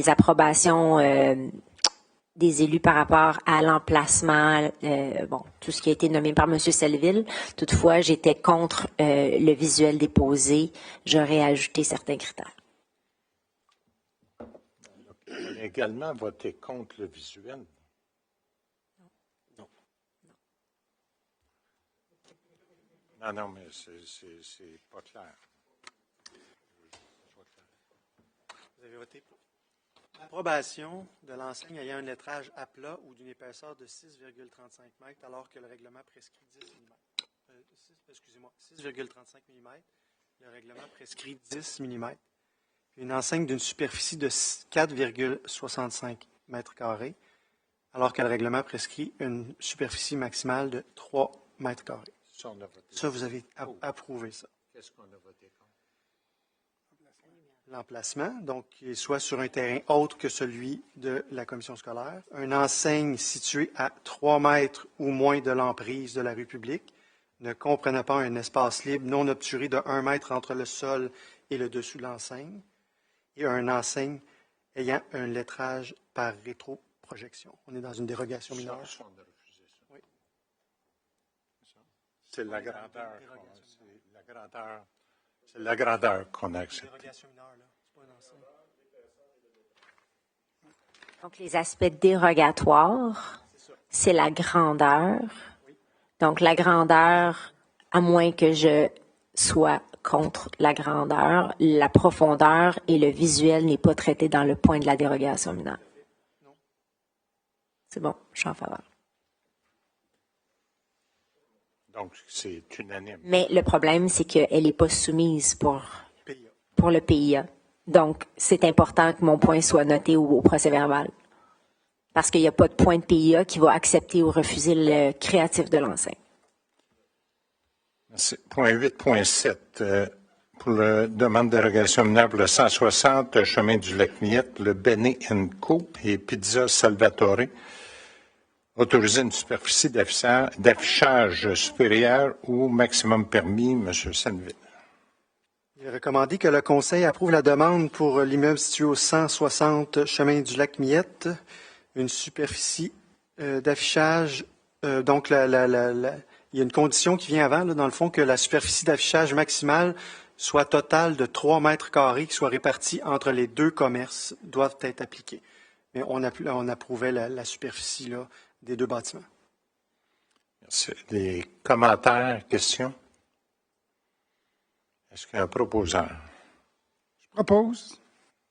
approbations des élus par rapport à l'emplacement, tout ce qui a été nommé par M. Senneville. Toutefois, j'étais contre le visuel déposé. J'aurais ajouté certains critères. Vous avez également voté contre le visuel. Non. Non, mais c'est pas clair. Vous avez voté pour l'approbation de l'enseigne ayant un lettrage à plat ou d'une épaisseur de 6,35 m alors que le règlement prescrit 10 mm. 6,35 mm. Le règlement prescrit 10 mm. Une enseigne d'une superficie de 4,65 mètres carrés, alors que le règlement prescrit une superficie maximale de 3 mètres carrés. Ça, vous avez approuvé ça. Qu'est-ce qu'on a voté contre? L'emplacement, donc, qu'il soit sur un terrain autre que celui de la commission scolaire. Une enseigne située à 3 mètres ou moins de l'emprise de la rue publique, ne comprenant pas un espace libre non obturé de 1 mètre entre le sol et le dessous de l'enseigne. Et un enseigne ayant un lettrage par rétroprojection. On est dans une dérogation mineure. Ça, on a refusé ça. Oui. C'est la grandeur. C'est la grandeur qu'on a acceptée. Dérogation mineure, là. C'est pas une enseigne. Donc, les aspects dérogatoires, c'est la grandeur. Donc, la grandeur, à moins que je sois contre la grandeur, la profondeur et le visuel n'est pas traité dans le point de la dérogation mineure. C'est bon, je suis en faveur. Donc, c'est unanime. Mais le problème, c'est qu'elle n'est pas soumise pour le PIA. Donc, c'est important que mon point soit noté au procès-verbal. Parce qu'il n'y a pas de point de PIA qui va accepter ou refuser le créatif de l'enseigne. Merci. Point 8.7. Pour la demande de dérogation mineure pour le 160 chemin du Lac-Miette, le Bene & Co et Pizza Salvatore, autoriser une superficie d'affichage supérieure au maximum permis, M. Senneville. Il est recommandé que le Conseil approuve la demande pour l'immeuble situé au 160 chemin du Lac-Miette, une superficie d'affichage, donc il y a une condition qui vient avant, là, dans le fond, que la superficie d'affichage maximale soit totale de 3 mètres carrés qui soit répartie entre les deux commerces doivent être appliquées. Mais on approuvait la superficie là, des deux bâtiments. Merci. Des commentaires, questions? Est-ce qu'il y a un proposant? Je propose.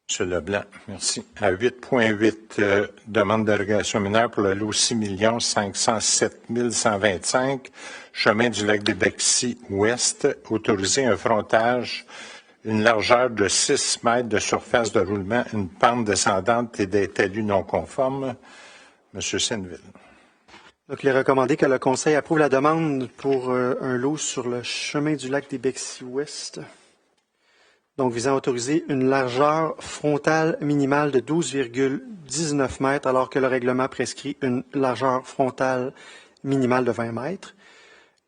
M. Leblanc, merci. À 8.8, demande de dérogation mineure pour le lot 6 507 125, chemin du lac des Bexy ouest, autoriser un frontage, une largeur de 6 mètres de surface de roulement, une pente descendante et des talus non conformes. M. Senneville. Donc, il est recommandé que le Conseil approuve la demande pour un lot sur le chemin du lac des Bexy ouest. Donc, visant à autoriser une largeur frontale minimale de 12,19 mètres, alors que le règlement prescrit une largeur frontale minimale de 20 mètres.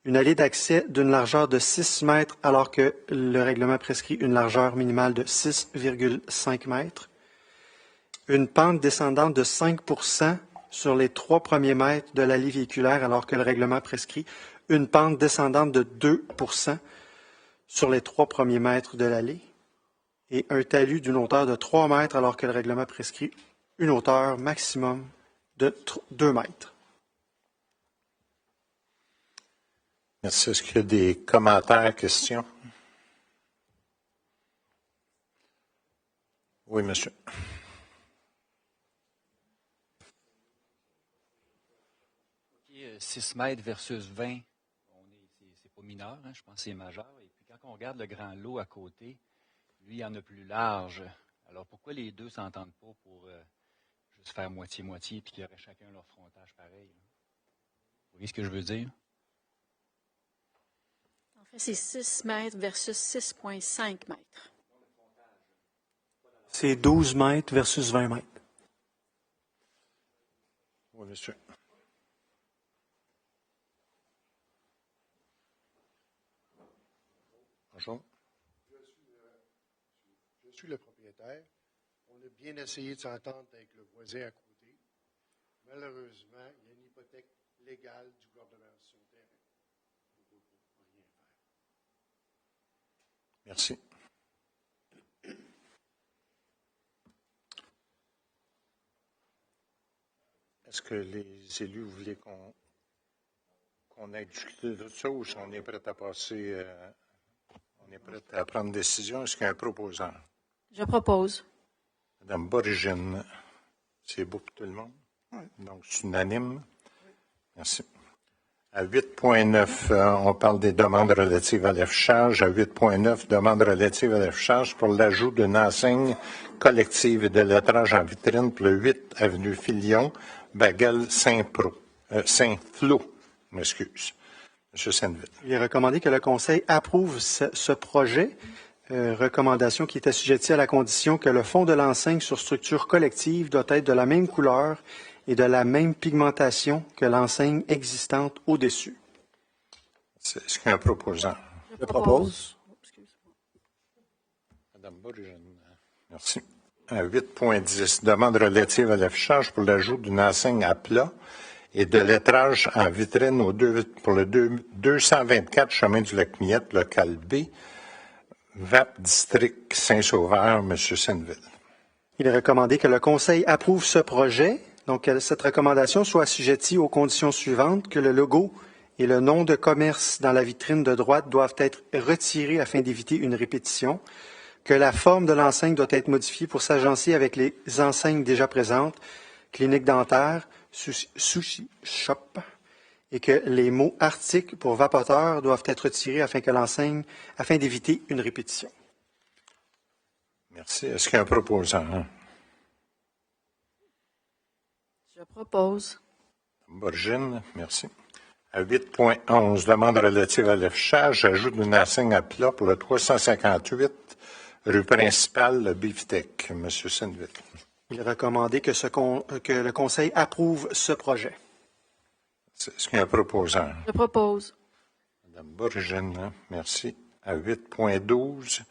Une allée d'accès d'une largeur de 6 mètres, alors que le règlement prescrit une largeur minimale de 6,5 mètres. Une pente descendante de 5 % sur les 3 premiers mètres de l'allée véhiculaire, alors que le règlement prescrit une pente descendante de 2 % sur les 3 premiers mètres de l'allée. Et un talus d'une hauteur de 3 mètres, alors que le règlement prescrit une hauteur maximum de 2 mètres. Merci. Est-ce qu'il y a des commentaires, questions? Oui, monsieur. 6 mètres versus 20, c'est pas mineur, hein, je pense que c'est majeur. Et puis quand on regarde le grand lot à côté, lui, il y en a plus large. Alors pourquoi les deux ne s'entendent pas pour juste faire moitié-moitié puis qu'il y aurait chacun leur frontage pareil? Là? Vous voyez ce que je veux dire? En fait, c'est 6 mètres versus 6,5 mètres. C'est 12 mètres versus 20 mètres. Oui, monsieur. Bonjour. Je suis le propriétaire. On a bien essayé de s'entendre avec le voisin à côté. Malheureusement, il y a une hypothèque légale du gouvernement sur le terrain. On ne peut rien faire. Merci. Est-ce que les élus voulaient qu'on ait discuté de ça ou si on est prêt à passer, on est prêt à prendre une décision? Est-ce qu'il y a un proposant? Je propose. Madame Borigine, c'est beau pour tout le monde? Oui. Donc, c'est unanime. Merci. À 8.9, on parle des demandes relatives à l'affichage. À 8.9, demandes relatives à l'affichage pour l'ajout d'une enseigne collective et de lettrage en vitrine pour le 8 avenue Filion, Baguel, Saint-Flour. M'excuse. M. Senneville. Il est recommandé que le Conseil approuve ce projet. Recommandation qui est assujettie à la condition que le fond de l'enseigne sur structure collective doit être de la même couleur et de la même pigmentation que l'enseigne existante au-dessus. Est-ce qu'il y a un proposant? Je propose. Madame Borigine. Merci. À 8.10, demande relative à l'affichage pour l'ajout d'une enseigne à plat et de lettrage en vitrine pour le 224 chemin du Lac-Millette, local B, VAP District Saint-Sauveur, M. Senneville. Il est recommandé que le Conseil approuve ce projet. Donc, que cette recommandation soit assujettie aux conditions suivantes, que le logo et le nom de commerce dans la vitrine de droite doivent être retirés afin d'éviter une répétition, que la forme de l'enseigne doit être modifiée pour s'agencer avec les enseignes déjà présentes, clinique dentaire, sushi shop, et que les mots articles pour vapoteur doivent être retirés afin d'éviter une répétition. Merci. Est-ce qu'il y a un proposant? Je propose. Borigine, merci. À 8.11, demande relative à l'affichage, ajout d'une enseigne à plat pour le 358 rue principale, le Biftec. M. Senneville. Il est recommandé que le Conseil approuve ce projet. Est-ce qu'il y a un proposant? Je propose. Madame Borigine, merci. À 8.12,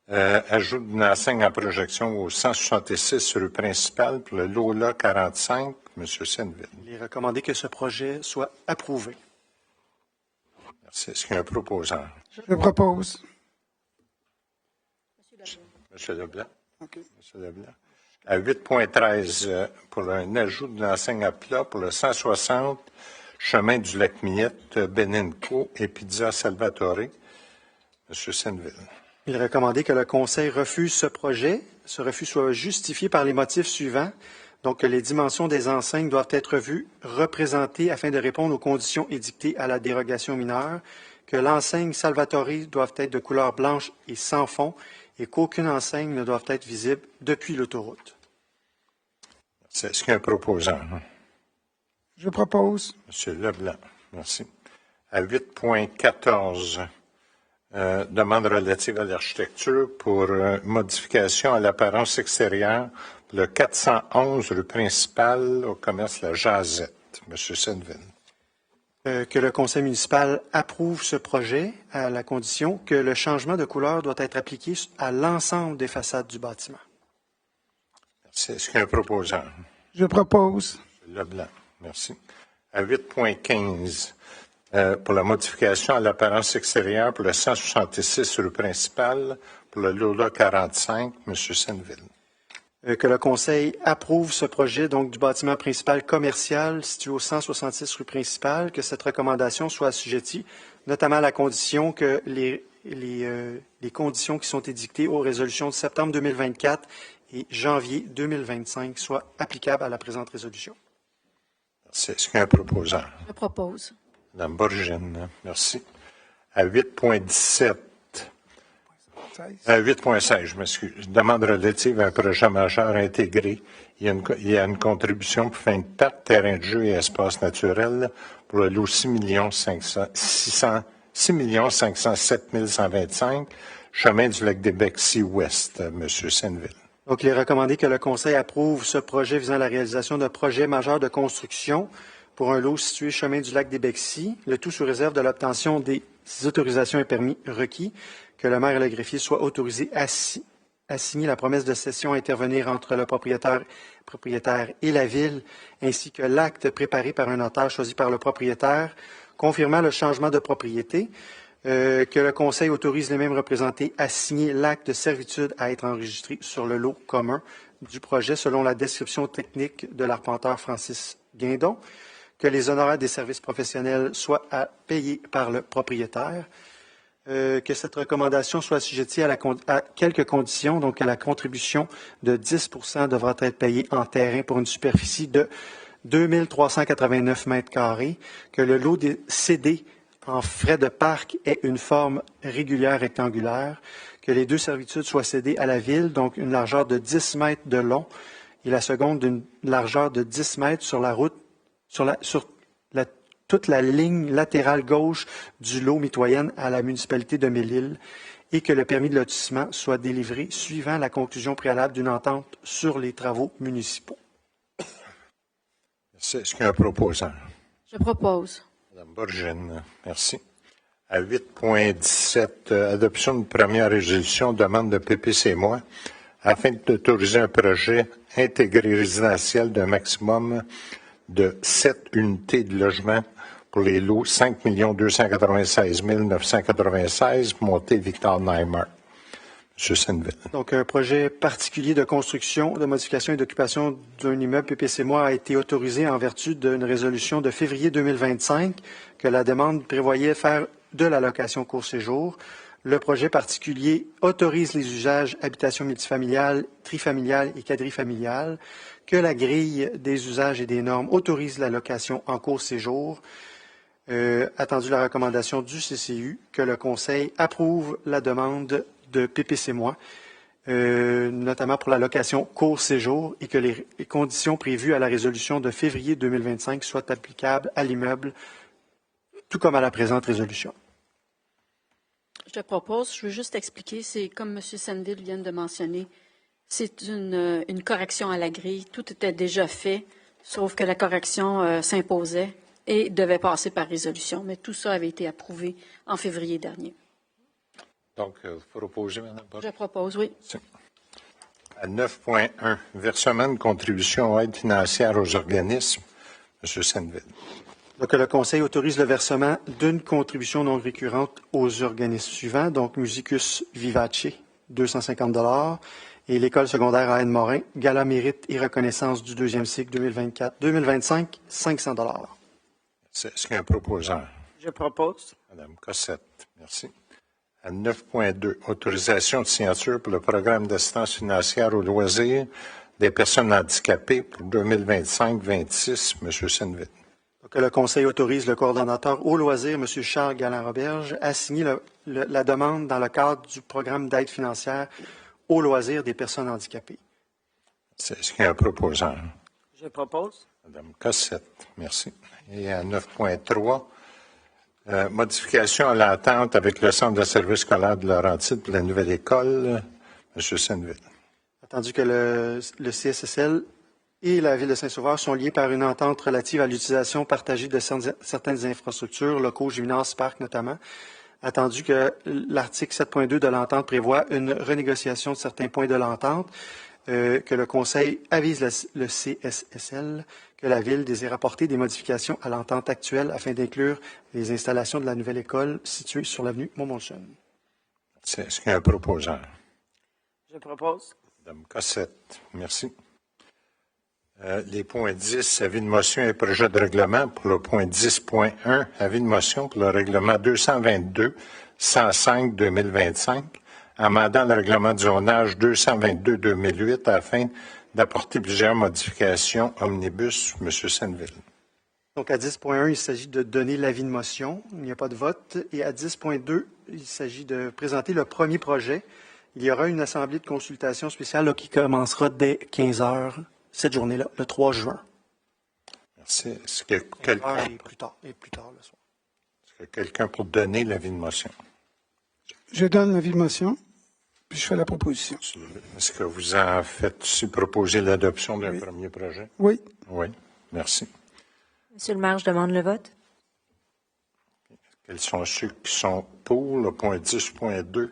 ajout d'une enseigne en projection au 166 rue principale pour le Lola 45, M. Senneville. Il est recommandé que ce projet soit approuvé. Merci. Est-ce qu'il y a un proposant? Je propose. M. Leblanc. OK. M. Leblanc. À 8.13, pour un ajout d'une enseigne à plat pour le 160 chemin du Lac-Millette, Beninco et Pizza Salvatore. M. Senneville. Il est recommandé que le Conseil refuse ce projet. ce refus soit justifié par les motifs suivants. Donc, que les dimensions des enseignes doivent être revues, représentées afin de répondre aux conditions édictées à la dérogation mineure, que l'enseigne Salvatori doivent être de couleur blanche et sans fond, et qu'aucune enseigne ne doit être visible depuis l'autoroute. Est-ce qu'il y a un proposant? Je propose. Monsieur Leblanc, merci. À 8.14, demande relative à l'architecture pour modification à l'apparence extérieure, le 411 rue principale au commerce La Jazette. Monsieur Senneville. Que le conseil municipal approuve ce projet à la condition que le changement de couleur doit être appliqué à l'ensemble des façades du bâtiment. Merci. Est-ce qu'il y a un proposant? Je propose. Leblanc, merci. À 8.15, pour la modification à l'apparence extérieure pour le 166 rue principale, pour le Lola 45, M. Senneville. Que le conseil approuve ce projet donc du bâtiment principal commercial situé au 166 rue principale, que cette recommandation soit assujettie, notamment à la condition que les conditions qui sont édictées aux résolutions de septembre 2024 et janvier 2025 soient applicables à la présente résolution. Merci. Est-ce qu'il y a un proposant? Je propose. Madame Borgine, merci. À 8.17, 8.16, je m'excuse. Demande relative à un projet majeur intégré. Il y a une contribution pour fin de perte, terrain de jeu et espace naturel pour le lot 6 507 chemin du lac des Bexy Ouest, M. Senneville. Donc, il est recommandé que le conseil approuve ce projet visant à la réalisation d'un projet majeur de construction pour un lot situé chemin du lac des Bexy, le tout sous réserve de l'obtention des autorisations et permis requis, que le maire et le greffier soient autorisés à signer la promesse de cession à intervenir entre le propriétaire et la ville, ainsi que l'acte préparé par un notaire choisi par le propriétaire, confirmant le changement de propriété, que le conseil autorise les mêmes représentés à signer l'acte de servitude à être enregistré sur le lot commun du projet selon la description technique de l'arpenteur Francis Guindon, que les honoraires des services professionnels soient à payer par le propriétaire, que cette recommandation soit assujettie à quelques conditions, donc à la contribution de 10 % devra être payée en terrain pour une superficie de 2389 mètres carrés, que le lot cédé en frais de parc ait une forme régulière rectangulaire, que les deux servitudes soient cédées à la ville, donc une largeur de 10 mètres de long et la seconde d'une largeur de 10 mètres sur la route, toute la ligne latérale gauche du lot mitoyenne à la municipalité de Melle-Île et que le permis de lotissement soit délivré suivant la conclusion préalable d'une entente sur les travaux municipaux. Est-ce qu'il y a un proposant? Je propose. Madame Borgine, merci. À 8.17, adoption d'une première résolution, demande de PPC-moi, afin d'autoriser un projet intégré résidentiel d'un maximum de 7 unités de logement pour les lots 5 296 996, montée Victor Neimer. M. Senneville. Donc, un projet particulier de construction, de modification et d'occupation d'un immeuble PPC-moi a été autorisé en vertu d'une résolution de février 2025 que la demande prévoyait faire de la location court-séjour. Le projet particulier autorise les usages habitation multifamiliale, trifamiliale et quadrifamiliale, que la grille des usages et des normes autorise la location en court-séjour, attendu la recommandation du CCU, que le Conseil approuve la demande de PPC-moi, notamment pour la location court-séjour, et que les conditions prévues à la résolution de février 2025 soient applicables à l'immeuble, tout comme à la présente résolution. Je propose, je veux juste expliquer, c'est comme M. Senneville vient de mentionner, c'est une correction à la grille. Tout était déjà fait, sauf que la correction s'imposait et devait passer par résolution. Mais tout ça avait été approuvé en février dernier. Donc, vous proposez, Mme Borgine? Je propose, oui. À 9.1, versement de contribution à aide financière aux organismes, M. Senneville. Donc, le Conseil autorise le versement d'une contribution non récurrente aux organismes suivants, donc Musicus Vivace, 250 $, et l'École secondaire à Anne-Morin, Gala Mérite et reconnaissance du deuxième cycle 2024-2025, 500 $. Est-ce qu'il y a un proposant? Je propose. Madame Cossette, merci. À 9.2, autorisation de signature pour le programme d'assistance financière aux loisirs des personnes handicapées pour 2025-26. M. Senville. Donc, le Conseil autorise le coordonnateur au loisir, M. Charles Galland-Roberge, à signer la demande dans le cadre du programme d'aide financière au loisir des personnes handicapées. Est-ce qu'il y a un proposant? Je propose. Mme Cossette, merci. Et à 9.3, modification à l'entente avec le Centre de services scolaires de Laurentide pour la nouvelle école. M. Senville. Attendu que le CSSL et la Ville de Saint-Sauveur sont liés par une entente relative à l'utilisation partagée de certaines infrastructures, locaux, gymnases, parcs notamment. Attendu que l'article 7.2 de l'entente prévoit une renégociation de certains points de l'entente, que le Conseil avise le CSSL que la Ville désire apporter des modifications à l'entente actuelle afin d'inclure les installations de la nouvelle école située sur l'avenue Montmorency. Est-ce qu'il y a un proposant? Je propose. Mme Cossette, merci. Les points 10, avis de motion et projet de règlement pour le point 10.1, avis de motion pour le règlement 222-105-2025, amendant le règlement du zonage 222-2008 afin d'apporter plusieurs modifications omnibus. M. Senville. Donc, à 10.1, il s'agit de donner l'avis de motion. Il n'y a pas de vote. Et à 10.2, il s'agit de présenter le premier projet. Il y aura une assemblée de consultation spéciale là, qui commencera dès 15 heures cette journée-là, le 3 juin. Merci. Est-ce que quelqu'un... Et plus tard le soir. Est-ce que quelqu'un pour donner l'avis de motion? Je donne l'avis de motion, puis je fais la proposition. Est-ce que vous en faites aussi proposer l'adoption d'un premier projet? Oui. Oui. Merci. Monsieur le maire, je demande le vote. Quels sont ceux qui sont pour le point 10.2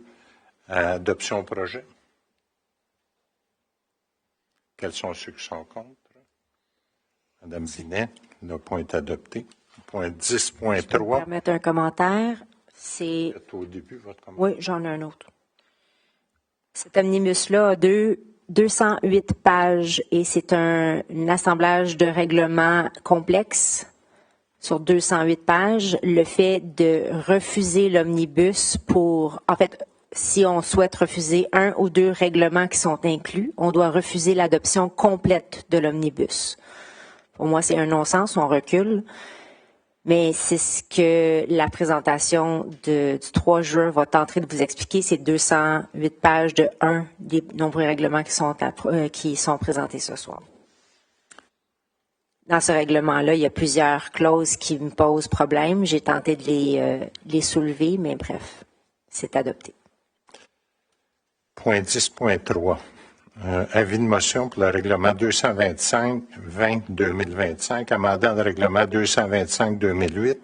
à adoption projet? Quels sont ceux qui sont contre? Madame Vinet, le point est adopté. Point 10.3. Je peux me permettre un commentaire. C'est... Au début, votre commentaire. Oui, j'en ai un autre. Cet omnibus-là a 208 pages et c'est un assemblage de règlements complexes sur 208 pages. Le fait de refuser l'omnibus en fait, si on souhaite refuser un ou deux règlements qui sont inclus, on doit refuser l'adoption complète de l'omnibus. Pour moi, c'est un non-sens, on recule. Mais c'est ce que la présentation du 3 juin va tenter de vous expliquer. C'est 208 pages de un des nombreux règlements qui sont présentés ce soir. Dans ce règlement-là, il y a plusieurs clauses qui me posent problème. J'ai tenté de les soulever, mais bref, c'est adopté. Point 10.3. Avis de motion pour le règlement 225-20-2025, amendant le règlement 225-2008,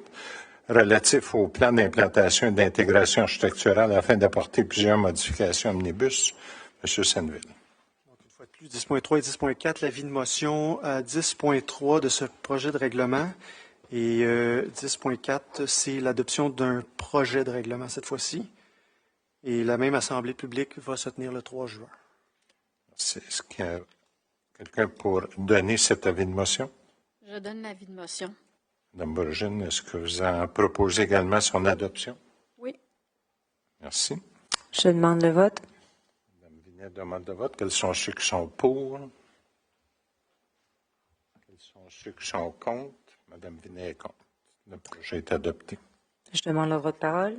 relatif au plan d'implantation et d'intégration architecturale afin d'apporter plusieurs modifications omnibus. M. Senville. Donc, une fois de plus, 10.3 et 10.4, l'avis de motion 10.3 de ce projet de règlement. Et 10.4, c'est l'adoption d'un projet de règlement cette fois-ci. Et la même assemblée publique va se tenir le 3 juin. Est-ce qu'il y a quelqu'un pour donner cet avis de motion? Je donne l'avis de motion. Mme Bourgine, est-ce que vous en proposez également son adoption? Oui. Merci. Je demande le vote. Mme Vinet demande le vote. Quels sont ceux qui sont pour? Quels sont ceux qui sont contre? Mme Vinet est contre. Le projet est adopté. Je demande le vote de parole.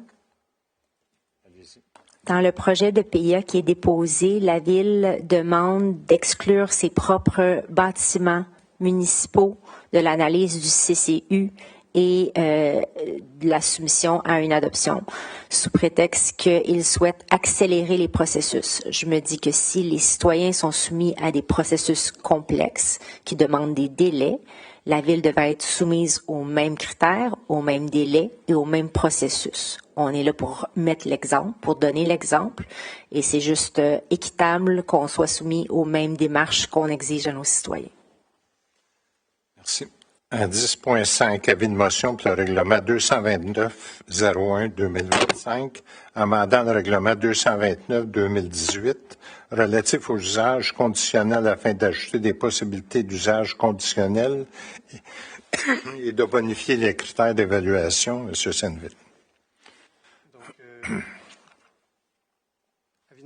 Allez-y. Dans le projet de PIA qui est déposé, la Ville demande d'exclure ses propres bâtiments municipaux de l'analyse du CCU et de la soumission à une adoption, sous prétexte qu'il souhaite accélérer les processus. Je me dis que si les citoyens sont soumis à des processus complexes qui demandent des délais, la Ville devrait être soumise aux mêmes critères, aux mêmes délais et au même processus. On est là pour mettre l'exemple, pour donner l'exemple, et c'est juste équitable qu'on soit soumis aux mêmes démarches qu'on exige à nos citoyens. Merci. À 10.5, avis de motion pour le règlement 229-01-2025, amendant le règlement 229-2018, relatif aux usages conditionnels afin d'ajouter des possibilités d'usage conditionnel et de bonifier les critères d'évaluation. M. Senville.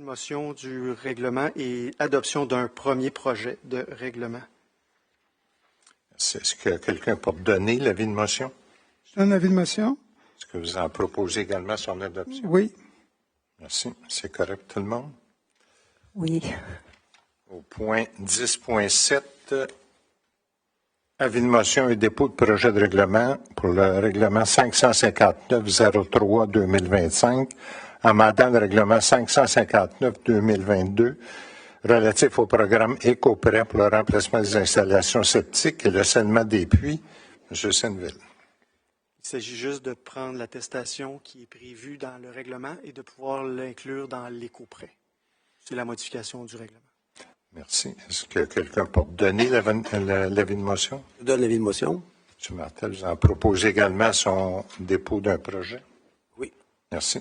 L'avis de motion du règlement et adoption d'un premier projet de règlement. Est-ce que quelqu'un peut donner l'avis de motion? Je donne l'avis de motion. Est-ce que vous en proposez également son adoption? Oui. Merci. C'est correct, tout le monde? Oui. Au point 10.7, avis de motion et dépôt de projet de règlement pour le règlement 559-03-2025, amendant le règlement 559-2022 relatif au programme Éco-Prêt pour le remplacement des installations septiques et le scellement des puits. M. Senneville. Il s'agit juste de prendre l'attestation qui est prévue dans le règlement et de pouvoir l'inclure dans l'éco-prêt. C'est la modification du règlement. Merci. Est-ce que quelqu'un peut donner l'avis de motion? Je donne l'avis de motion. M. Martel, vous en proposez également son dépôt d'un projet? Oui. Merci.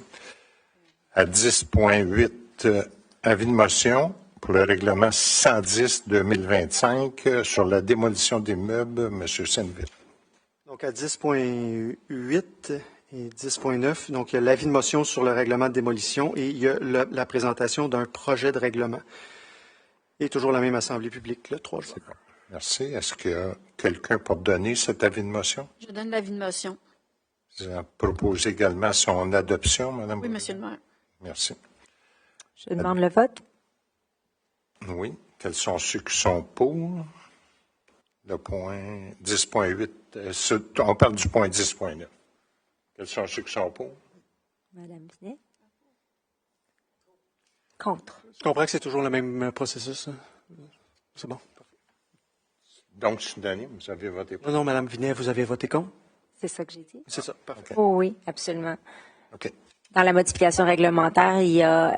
À 10.8, avis de motion pour le règlement 110-2025 sur la démolition des meubles. M. Senneville. Donc, à 10.8 et 10.9, donc il y a l'avis de motion sur le règlement de démolition et il y a la présentation d'un projet de règlement. Et toujours la même assemblée publique, le 3 juin. Merci. Est-ce que quelqu'un peut donner cet avis de motion? Je donne l'avis de motion. Vous en proposez également son adoption, Mme? Oui, Monsieur le maire. Merci. Je demande le vote. Oui. Quels sont ceux qui sont pour? Le point 10.8. On parle du point 10.9. Quels sont ceux qui sont pour? Madame Binet. Contre. Je comprends que c'est toujours le même processus. Hein? C'est bon. Donc, c'est unanime. Vous avez voté pour? Non, Madame Binet, vous avez voté contre? C'est ça que j'ai dit? C'est ça. Parfait. Oh, oui, absolument. OK. Dans la modification réglementaire, il y a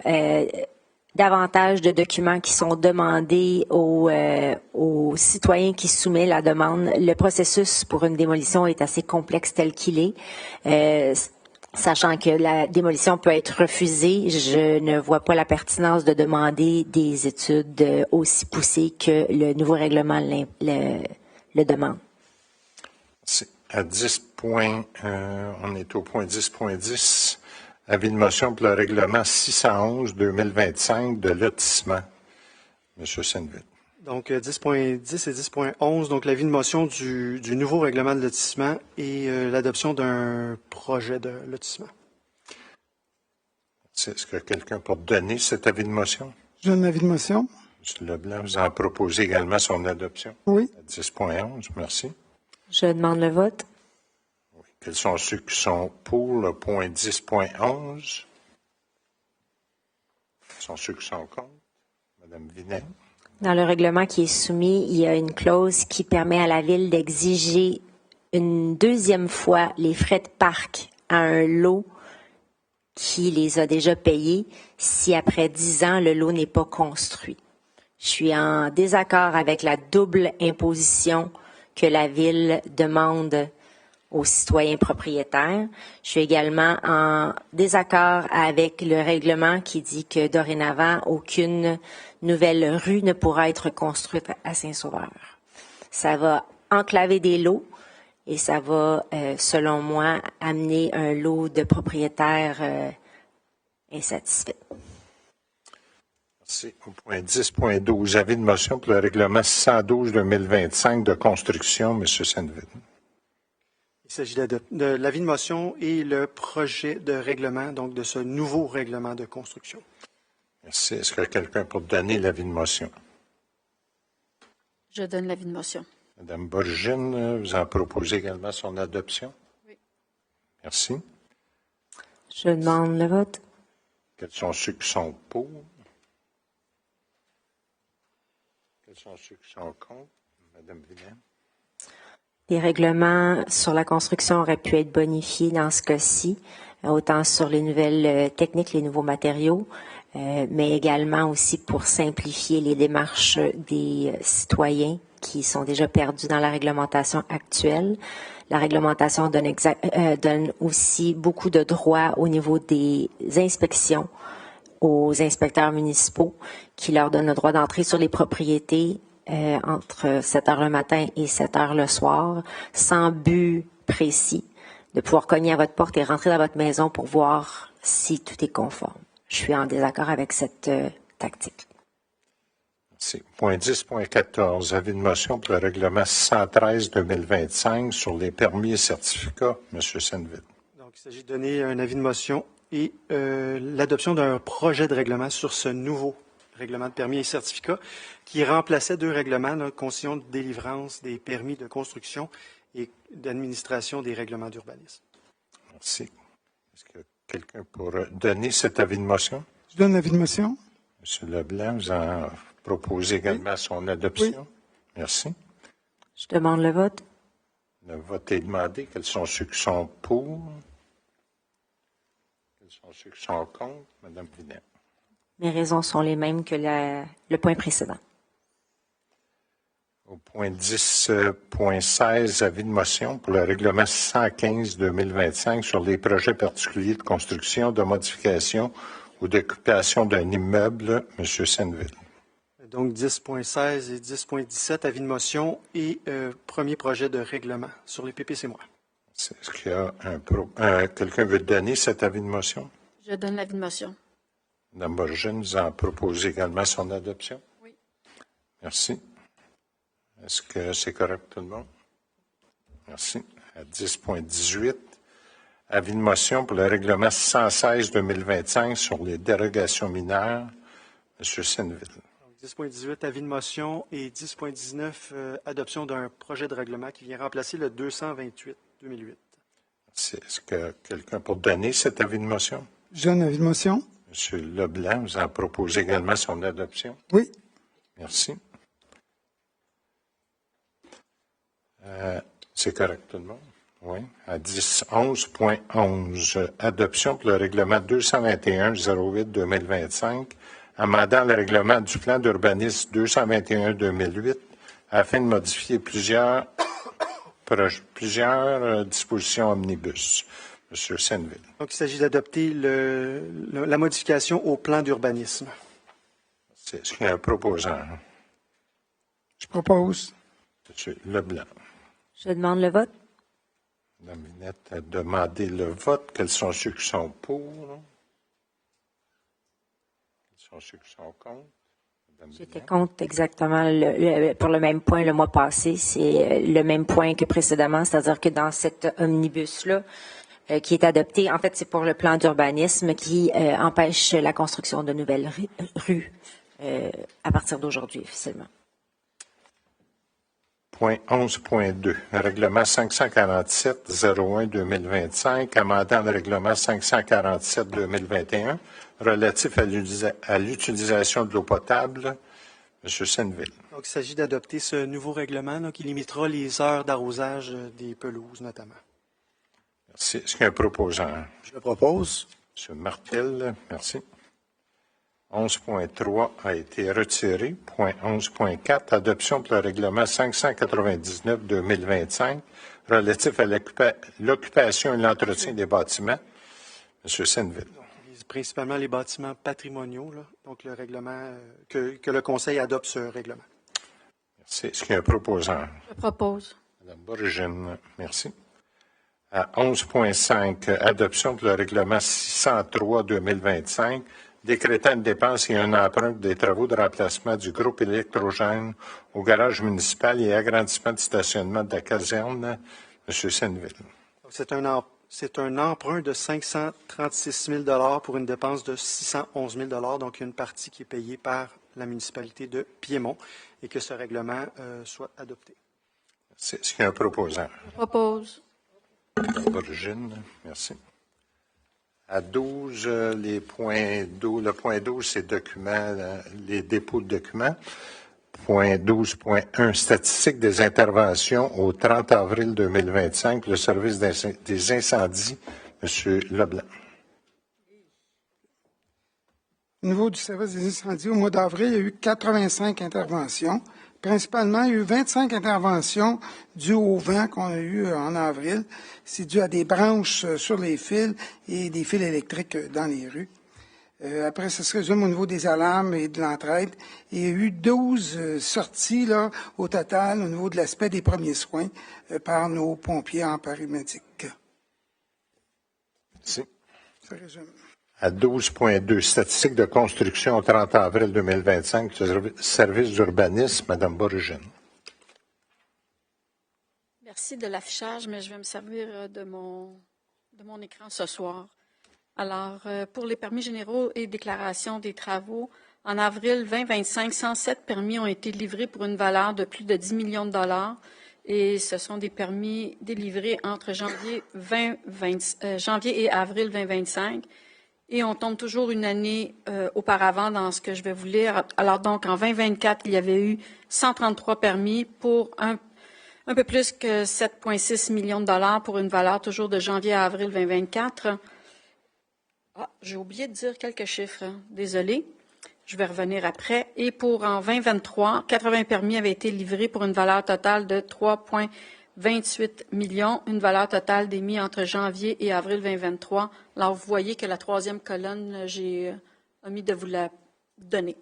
davantage de documents qui sont demandés aux citoyens qui soumettent la demande. Le processus pour une démolition est assez complexe tel qu'il est. Sachant que la démolition peut être refusée, je ne vois pas la pertinence de demander des études aussi poussées que le nouveau règlement le demande. À 10 points, on est au point 10.10. Avis de motion pour le règlement 611-2025 de lotissement. M. Senneville. Donc, 10.10 et 10.11, donc l'avis de motion du nouveau règlement de lotissement et l'adoption d'un projet de lotissement. Est-ce que quelqu'un peut donner cet avis de motion? Je donne l'avis de motion. M. Leblanc, vous en proposez également son adoption? Oui. À 10.11, merci. Je demande le vote. Oui. Quels sont ceux qui sont pour le point 10.11? Quels sont ceux qui sont contre? Mme Vinet. Dans le règlement qui est soumis, il y a une clause qui permet à la Ville d'exiger une deuxième fois les frais de parc à un lot qui les a déjà payés si après 10 ans, le lot n'est pas construit. Je suis en désaccord avec la double imposition que la Ville demande aux citoyens propriétaires. Je suis également en désaccord avec le règlement qui dit que dorénavant, aucune nouvelle rue ne pourra être construite à Saint-Sauveur. Ça va enclaver des lots et ça va, selon moi, amener un lot de propriétaires insatisfaits. Merci. Au point 10.12, avis de motion pour le règlement 612-2025 de construction, M. Senneville. Il s'agit de l'avis de motion et le projet de règlement, donc de ce nouveau règlement de construction. Merci. Est-ce que quelqu'un peut donner l'avis de motion? Je donne l'avis de motion. Mme Borgine, vous en proposez également son adoption? Oui. Merci. Je demande le vote. Quels sont ceux qui sont pour? Quels sont ceux qui sont contre? Mme Vinet. Les règlements sur la construction auraient pu être bonifiés dans ce cas-ci, autant sur les nouvelles techniques, les nouveaux matériaux, mais également aussi pour simplifier les démarches des citoyens qui sont déjà perdus dans la réglementation actuelle. La réglementation donne aussi beaucoup de droits au niveau des inspections aux inspecteurs municipaux qui leur donnent le droit d'entrer sur les propriétés entre 7 heures le matin et 7 heures le soir, sans but précis, de pouvoir cogner à votre porte et rentrer dans votre maison pour voir si tout est conforme. je suis en désaccord avec cette tactique. Merci. Point 10.14, avis de motion pour le règlement 613-2025 sur les permis et certificats. M. Senneville. Donc, il s'agit de donner un avis de motion et l'adoption d'un projet de règlement sur ce nouveau règlement de permis et certificats qui remplaçait deux règlements, la condition de délivrance des permis de construction et d'administration des règlements d'urbanisme. Merci. Est-ce qu'il y a quelqu'un pour donner cet avis de motion? Je donne l'avis de motion. M. Leblanc, vous en proposez également son adoption? Oui. Merci. Je demande le vote. Le vote est demandé. Quels sont ceux qui sont pour? Quels sont ceux qui sont contre? Mme Vinet. Mes raisons sont les mêmes que le point précédent. Au point 10.16, avis de motion pour le règlement 615-2025 sur les projets particuliers de construction, de modification ou d'occupation d'un immeuble. M. Senneville. Donc, 10.16 et 10.17, avis de motion et premier projet de règlement sur les PPC-moi. Est-ce qu'il y a quelqu'un veut donner cet avis de motion? Je donne l'avis de motion. Mme Borgen, vous en proposez également son adoption? Oui. Merci. Est-ce que c'est correct tout le monde? Merci. À 10.18, avis de motion pour le règlement 616-2025 sur les dérogations mineures. M. Senneville. 10.18, avis de motion et 10.19, adoption d'un projet de règlement qui vient remplacer le 228-2008. Est-ce que quelqu'un pour donner cet avis de motion? Je donne l'avis de motion. M. Leblanc, vous en proposez également son adoption? Oui. Merci. C'est correct tout le monde? Oui. À 11.11, adoption pour le règlement 221-08-2025, amendant le règlement du plan d'urbanisme 221-2008 afin de modifier plusieurs dispositions omnibus. M. Senneville. Donc, il s'agit d'adopter la modification au plan d'urbanisme. Est-ce qu'il y a un proposant? Je propose. M. Leblanc. Je demande le vote. Mme Minette a demandé le vote. Quels sont ceux qui sont pour? Quels sont ceux qui sont contre? J'étais contre exactement pour le même point le mois passé. C'est le même point que précédemment, c'est-à-dire que dans cet omnibus-là, qui est adopté, en fait, c'est pour le plan d'urbanisme qui empêche la construction de nouvelles rues à partir d'aujourd'hui, officiellement. Point 11.2, règlement 547-01-2025, amendant le règlement 547-2021, relatif à l'utilisation de l'eau potable. M. Senneville. Donc, il s'agit d'adopter ce nouveau règlement là, qui limitera les heures d'arrosage des pelouses, notamment. Merci. Est-ce qu'il y a un proposant? Je le propose. M. Martel, merci. 11.3 a été retiré. Point 11.4, adoption pour le règlement 599-2025 relatif à l'occupation et l'entretien des bâtiments. M. Senneville. Il vise principalement les bâtiments patrimoniaux, là, donc le règlement, que le Conseil adopte ce règlement. Merci. Est-ce qu'il y a un proposant? Je propose. Mme Borgen, merci. À 11.5, adoption pour le règlement 603-2025, décrétant une dépense et un emprunt des travaux de remplacement du groupe électrogène au garage municipal et agrandissement du stationnement de la caserne. M. Senneville. C'est un emprunt de 536 000 pour une dépense de 611 000 donc une partie qui est payée par la municipalité de Piémont et que ce règlement soit adopté. Est-ce qu'il y a un proposant? Je propose. Origine, merci. À 12, le point 12, c'est documents, les dépôts de documents. Point 12.1, statistique des interventions au 30 avril 2025, le service des incendies. M. Leblanc. Au niveau du service des incendies, au mois d'avril, il y a eu 85 interventions. Principalement, il y a eu 25 interventions dues au vent qu'on a eu en avril. C'est dû à des branches sur les fils et des fils électriques dans les rues. Après, ça se résume au niveau des alarmes et de l'entraide. Il y a eu 12 sorties là, au total au niveau de l'aspect des premiers soins par nos pompiers en paramédic. Merci. Ça résume. À 12.2, statistiques de construction au 30 avril 2025, service d'urbanisme, Mme Borugine. Merci de l'affichage, mais je vais me servir de mon écran ce soir. Alors, pour les permis généraux et déclaration des travaux, en avril 2025, 107 permis ont été livrés pour une valeur de plus de 10 millions de dollars. Et ce sont des permis délivrés entre janvier et avril 2025. Et on tombe toujours une année auparavant dans ce que je vais vous lire. Alors donc, en 2024, il y avait eu 133 permis pour un peu plus que 7,6 millions de dollars pour une valeur toujours de janvier à avril 2024. Ah, j'ai oublié de dire quelques chiffres. Désolée. Je vais revenir après. Et pour en 2023, 80 permis avaient été livrés pour une valeur totale de 3,28 millions, une valeur totale d'émis entre janvier et avril 2023. Alors, vous voyez que la troisième colonne, j'ai omis de vous la donner.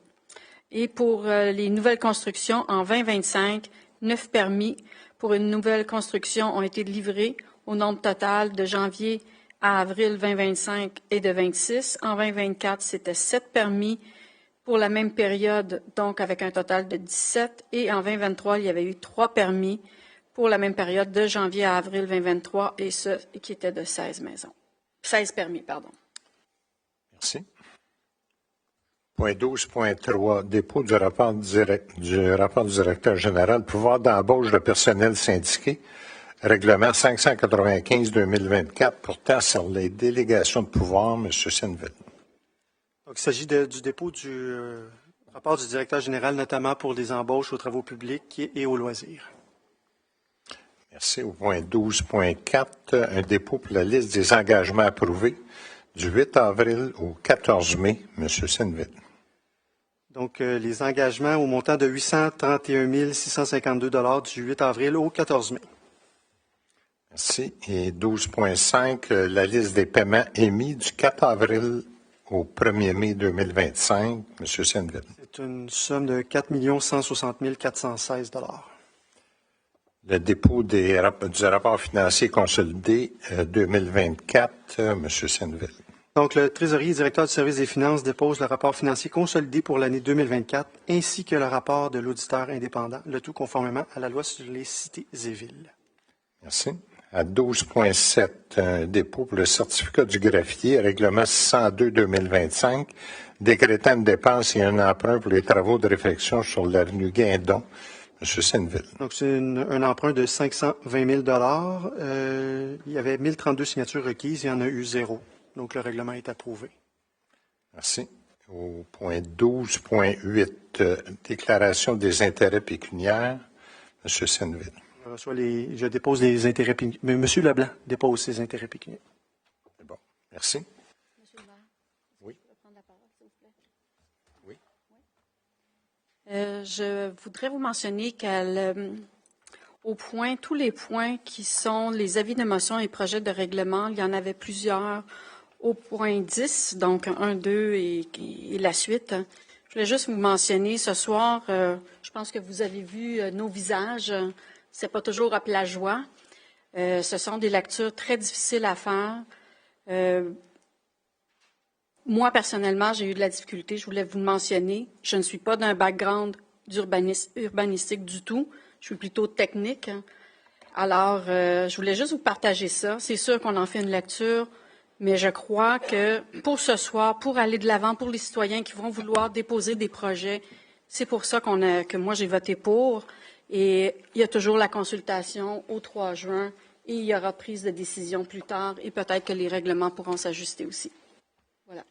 Et pour les nouvelles constructions, en 2025, 9 permis pour une nouvelle construction ont été livrés au nombre total de janvier à avril 2025 et de 26. En 2024, c'était 7 permis pour la même période, donc avec un total de 17. Et en 2023, il y avait eu 3 permis pour la même période de janvier à avril 2023, et ce qui était de 16 maisons. 16 permis, pardon. Merci. Point 12.3, dépôt du rapport du directeur général, pouvoir d'embauche de personnel syndiqué, règlement 595-2024, portant sur les délégations de pouvoir, M. Senneville. Donc, il s'agit du dépôt du rapport du directeur général, notamment pour les embauches aux travaux publics et aux loisirs. Merci. Au point 12.4, un dépôt pour la liste des engagements approuvés du 8 avril au 14 mai, M. Senneville. Donc, les engagements au montant de 831 652 $ du 8 avril au 14 mai. Merci. Et 12.5, la liste des paiements émis du 4 avril au 1er mai 2025, M. Senneville. C'est une somme de 4 160 416 $. Le dépôt du rapport financier consolidé 2024, M. Senneville. Donc, le trésorier et directeur du service des finances dépose le rapport financier consolidé pour l'année 2024 ainsi que le rapport de l'auditeur indépendant, le tout conformément à la loi sur les cités et villes. Merci. À 12.7, un dépôt pour le certificat du greffier, règlement 602-2025, décrétant une dépense et un emprunt pour les travaux de réfection sur l'avenue Guindon, M. Senneville. Donc, c'est un emprunt de 520 000 $. Il y avait 1032 signatures requises, il y en a eu 0. Donc, le règlement est approuvé. Merci. Au point 12.8, déclaration des intérêts pécuniaires, M. Senneville. Je dépose les intérêts pécuniaires. M. Leblanc dépose ses intérêts pécuniaires. C'est bon. Merci. M. le maire, oui. je peux prendre la parole, s'il vous plaît? Oui. Je voudrais vous mentionner tous les points qui sont les avis de motion et projets de règlement, il y en avait plusieurs au point 10, donc 1, 2 et la suite. Je voulais juste vous mentionner ce soir, je pense que vous avez vu nos visages. C'est pas toujours à la joie. Ce sont des lectures très difficiles à faire. Moi, personnellement, j'ai eu de la difficulté. Je voulais vous le mentionner. Je ne suis pas d'un background urbanistique du tout. Je suis plutôt technique. Alors, je voulais juste vous partager ça. C'est sûr qu'on en fait une lecture, mais je crois que pour ce soir, pour aller de l'avant, pour les citoyens qui vont vouloir déposer des projets, c'est pour ça que moi, j'ai voté pour. Et il y a toujours la consultation au 3 juin et il y aura prise de décision plus tard et peut-être que les règlements pourront s'ajuster aussi. Voilà.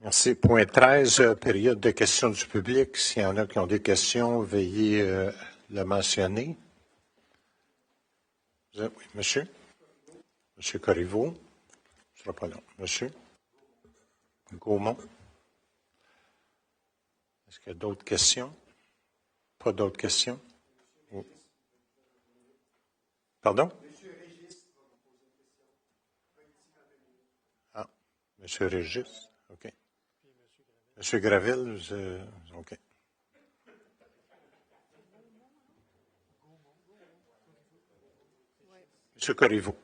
Merci. Point 13, période de questions du public. S'il y en a qui ont des questions, veuillez le mentionner. Oui, monsieur. Monsieur Corriveau. Ce ne sera pas long. Monsieur. Gaumont. Est-ce qu'il y a d'autres questions? Pas d'autres questions? Pardon? Ah, Monsieur Régis, OK. Monsieur Graville, OK. Monsieur Corriveau.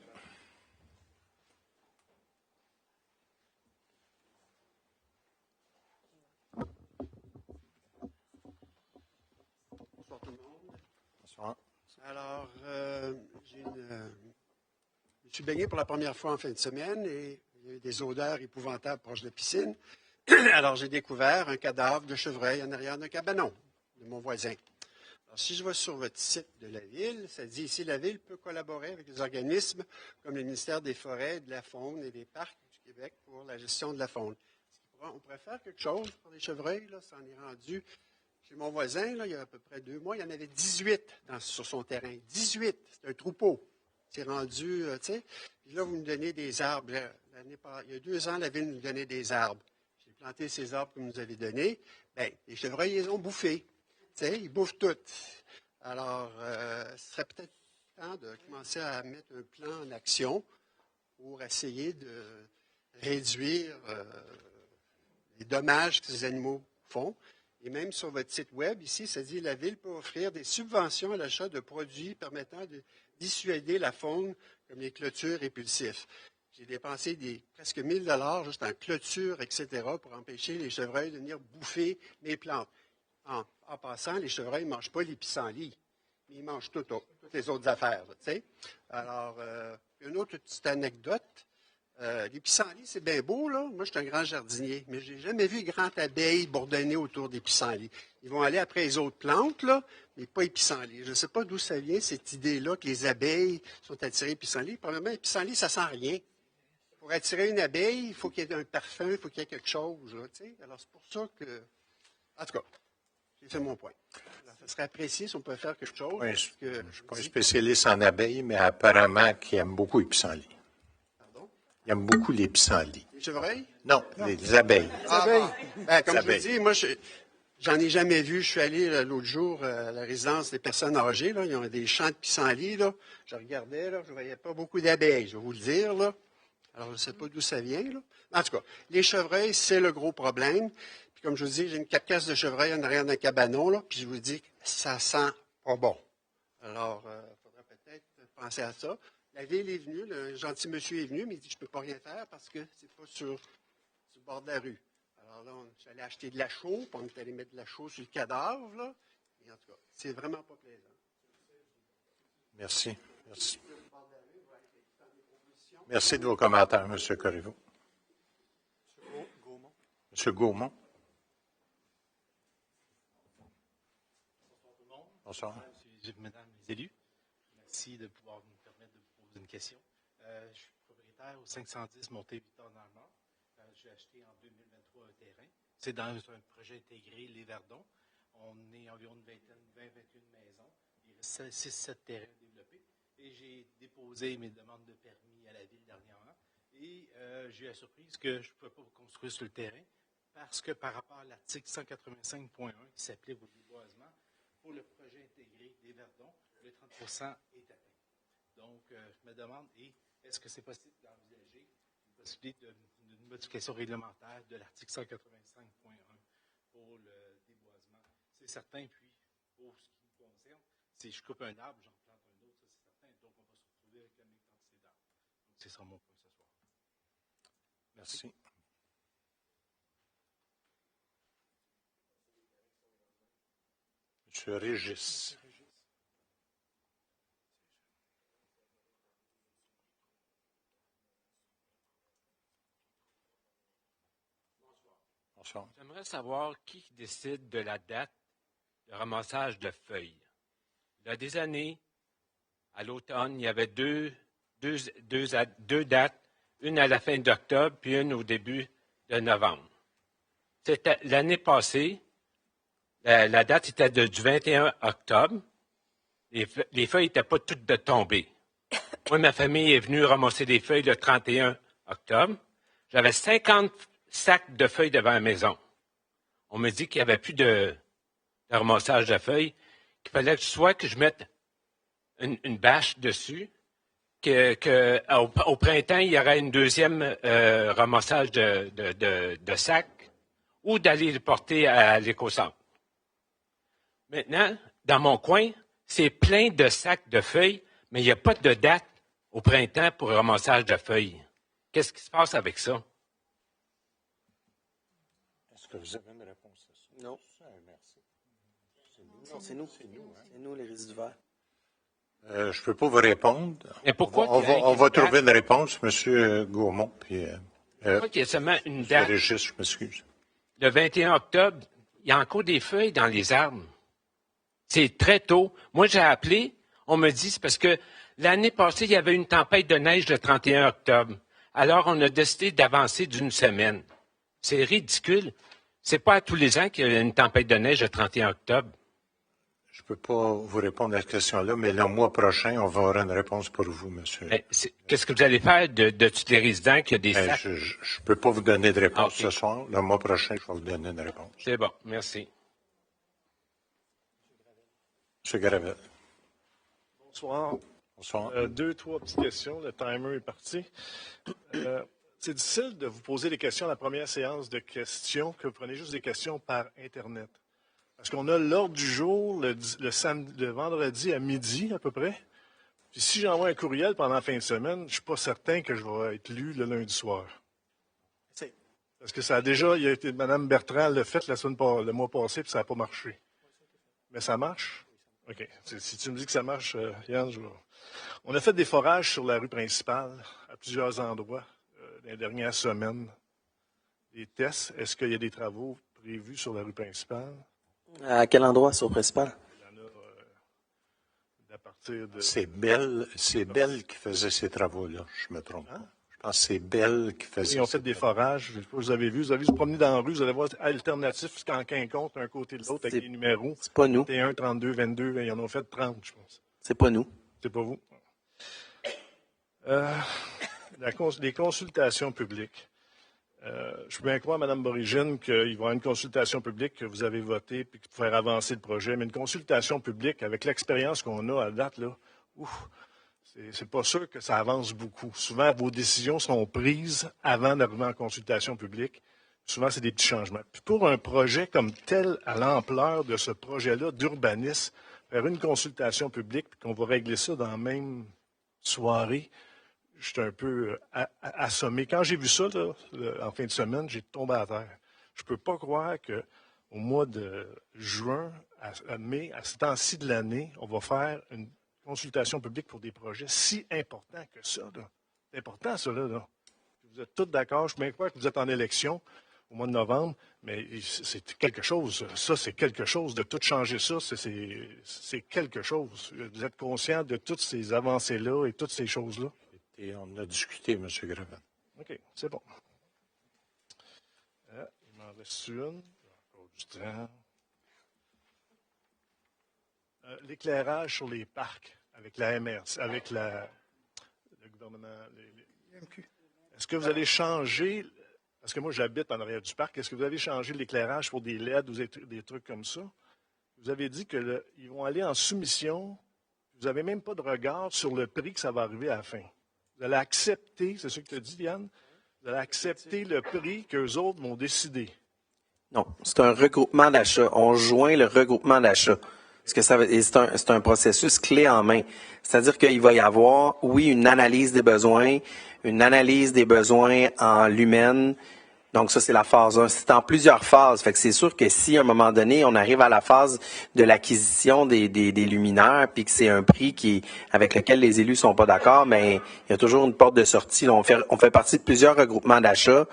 Bonsoir. Alors, je suis baigné pour la première fois en fin de semaine et il y a eu des odeurs épouvantables proche de la piscine. Alors, j'ai découvert un cadavre de chevreuil en arrière d'un cabanon de mon voisin. Alors, si je vais sur votre site de la Ville, ça dit ici, la Ville peut collaborer avec les organismes comme le ministère des Forêts, de la Faune et des Parcs du Québec pour la gestion de la faune. On pourrait faire quelque chose pour les chevreuils, là, ça en est rendu. Chez mon voisin, là, il y a à peu près 2 mois, il y en avait 18 sur son terrain. 18! C'est un troupeau. C'est rendu, tu sais. Puis là, vous nous donnez des arbres. Il y a 2 ans, la Ville nous donnait des arbres. J'ai planté ces arbres que vous nous avez donnés. Bien, les chevreuils, ils ont bouffé. Tu sais, ils bouffent tout. Alors, ce serait peut-être temps de commencer à mettre un plan en action pour essayer de réduire les dommages que ces animaux font. Et même sur votre site web, ici, ça dit « La Ville peut offrir des subventions à l'achat de produits permettant de dissuader la faune, comme les clôtures répulsifs. » J'ai dépensé presque 1 000 juste en clôture, etc., pour empêcher les chevreuils de venir bouffer mes plantes. En passant, les chevreuils ne mangent pas les pissenlits, mais ils mangent toutes les autres affaires. Tu sais. Alors, une autre petite anecdote. Les pissenlits, c'est bien beau, là. Moi, je suis un grand jardinier, mais je n'ai jamais vu grand abeilles bourdonner autour des pissenlits. Ils vont aller après les autres plantes, là, mais pas les pissenlits. Je ne sais pas d'où ça vient, cette idée-là, que les abeilles sont attirées aux pissenlits. Premièrement, les pissenlits, ça ne sent rien. Pour attirer une abeille, il faut qu'il y ait un parfum, il faut qu'il y ait quelque chose, là, tu sais. Alors, c'est pour ça que... En tout cas, j'ai fait mon point. Alors, ça serait apprécié si on pouvait faire quelque chose. Oui, je ne suis pas un spécialiste en abeilles, mais apparemment qu'ils aiment beaucoup les pissenlits. Ils aiment beaucoup les pissenlits. Les chevreuils? Non, les abeilles. Les abeilles. Comme je vous dis, moi, j'en ai jamais vu. Je suis allé l'autre jour à la résidence des personnes âgées. Là. Ils ont des champs de pissenlits. Là. Je regardais, là, je ne voyais pas beaucoup d'abeilles, je vais vous le dire. Là. Alors, je ne sais pas d'où ça vient. Là. En tout cas, les chevreuils, c'est le gros problème. Puis, comme je vous dis, j'ai une carcasse de chevreuil en arrière d'un cabanon. Là, puis, je vous dis, ça sent pas bon. Alors, il faudrait peut-être penser à ça. La Ville est venue, le gentil monsieur est venu, mais il dit, je ne peux pas rien faire parce que c'est pas sur le bord de la rue. Alors là, j'allais acheter de la chaux, puis on est allé mettre de la chaux sur le cadavre, là. Et en tout cas, c'est vraiment pas plaisant. Merci. Merci. Merci de vos commentaires, M. Corriveau. M. Gaumont. Bonsoir. Mesdames les élus, merci de pouvoir nous permettre de vous poser une question. Je suis propriétaire au 510 Montée-Victor-Normand. J'ai acheté en 2023 un terrain. C'est dans un projet intégré, Les Verdons. On est environ une 20-21 maisons. Il reste 6-7 terrains développés. Et j'ai déposé mes demandes de permis à la Ville dernièrement. Et j'ai eu la surprise que je ne pouvais pas construire sur le terrain parce que par rapport à l'article 185.1 qui s'applique au déboisement, pour le projet intégré des Verdons, le 30% est atteint. Donc, je me demande, est-ce que c'est possible d'envisager une possibilité d'une modification réglementaire de l'article 185.1 pour le déboisement? C'est certain, puis, pour ce qui me concerne, si je coupe un arbre, j'en plante un autre, ça c'est certain, donc on va se retrouver avec la même quantité d'arbres. Donc, c'est ça mon point ce soir. Merci. M. Régis. Bonsoir. J'aimerais savoir qui décide de la date de ramassage de feuilles. Il y a des années, à l'automne, il y avait deux dates, une à la fin d'octobre puis une au début de novembre. L'année passée, la date était du 21 octobre. Les feuilles n'étaient pas toutes de tomber. Moi, ma famille est venue ramasser des feuilles le 31 octobre. J'avais 50 sacs de feuilles devant la maison. On me dit qu'il n'y avait plus de ramassage de feuilles, qu'il fallait soit que je mette une bâche dessus, qu'au printemps, il y aurait une deuxième ramassage de sacs, ou d'aller le porter à l'éco-centre. Maintenant, dans mon coin, c'est plein de sacs de feuilles, mais il n'y a pas de date au printemps pour le ramassage de feuilles. Qu'est-ce qui se passe avec ça? Est-ce que vous avez une réponse à ça? Non. Merci. C'est nous, les résiduaires. Je ne peux pas vous répondre. Mais pourquoi On va trouver une réponse, M. Gaumont. Puis, pourquoi il y a seulement une date? Régis, je m'excuse. Le 21 octobre, il y a encore des feuilles dans les arbres. C'est très tôt. Moi, j'ai appelé, on me dit, c'est parce que l'année passée, il y avait une tempête de neige le 31 octobre. Alors, on a décidé d'avancer d'une semaine. C'est ridicule. C'est pas à tous les ans qu'il y a une tempête de neige le 31 octobre. Je ne peux pas vous répondre à cette question-là, mais le mois prochain, on va avoir une réponse pour vous, monsieur. Qu'est-ce que vous allez faire de tous les résidents qui ont des sacs? Je ne peux pas vous donner de réponse ce soir. Le mois prochain, je vais vous donner une réponse. C'est bon, merci. M. Gravel. Bonsoir. Bonsoir. 2-3 petites questions. Le timer est parti. C'est difficile de vous poser des questions à la première séance de questions, que vous prenez juste des questions par Internet. Parce qu'on a l'ordre du jour le vendredi à midi, à peu près. Puis si j'envoie un courriel pendant la fin de semaine, je ne suis pas certain que je vais être lu le lundi soir. Parce que ça a déjà, Mme Bertrand l'a fait le mois passé, puis ça n'a pas marché. Mais ça marche? OK. Si tu me dis que ça marche, Yann, on a fait des forages sur la rue principale, à plusieurs endroits, dans les dernières semaines. Des tests. Est-ce qu'il y a des travaux prévus sur la rue principale? À quel endroit, sur le principal? Il y en a à partir de... C'est Belle qui faisait ces travaux-là, je me trompe pas. Je pense que c'est Belle qui faisait. Ils ont fait des forages, je ne sais pas si vous avez vu. Vous avez vu se promener dans la rue, vous allez voir alternatif en quinconce, un côté de l'autre, avec des numéros. C'est pas nous. 31, 32, 22, ils en ont fait 30, je pense. C'est pas nous. C'est pas vous. Les consultations publiques. Je peux bien croire, Mme Borigine, qu'il va y avoir une consultation publique que vous avez votée puis pour faire avancer le projet, mais une consultation publique, avec l'expérience qu'on a à date, là, c'est pas sûr que ça avance beaucoup. Souvent, vos décisions sont prises avant d'arriver en consultation publique. Souvent, c'est des petits changements. Puis pour un projet comme tel, à l'ampleur de ce projet-là d'urbanisme, faire une consultation publique, puis qu'on va régler ça dans la même soirée, je suis un peu assommé. Quand j'ai vu ça, là, en fin de semaine, j'ai tombé à terre. Je ne peux pas croire qu'au mois de juin, à mai, à ce temps-ci de l'année, on va faire une consultation publique pour des projets si importants que ça. C'est important, ça, là. Vous êtes tous d'accord. Je peux bien croire que vous êtes en élection au mois de novembre, mais c'est quelque chose. Ça, c'est quelque chose. De tout changer ça, c'est quelque chose. Vous êtes conscient de toutes ces avancées-là et toutes ces choses-là? Et on a discuté, M. Gravel. OK, c'est bon. Il m'en reste une. J'ai encore du temps. L'éclairage sur les parcs avec la MRC, avec le gouvernement, MQ. Est-ce que vous allez changer, parce que moi j'habite en arrière du parc, est-ce que vous allez changer l'éclairage pour des LED ou des trucs comme ça? Vous avez dit qu'ils vont aller en soumission. Vous n'avez même pas de regard sur le prix que ça va arriver à la fin. Vous allez accepter, c'est ce que tu as dit, Yann, vous allez accepter le prix qu'eux autres vont décider. Non, c'est un regroupement d'achat. On joint le regroupement d'achat. C'est un processus clé en main. C'est-à-dire qu'il va y avoir, oui, une analyse des besoins en lumens. Donc ça, c'est la phase 1. C'est en plusieurs phases. Fait que c'est sûr que si à un moment donné, on arrive à la phase de l'acquisition des luminaires, puis que c'est un prix avec lequel les élus sont pas d'accord, mais il y a toujours une porte de sortie. Là, on fait partie de plusieurs regroupements d'achat,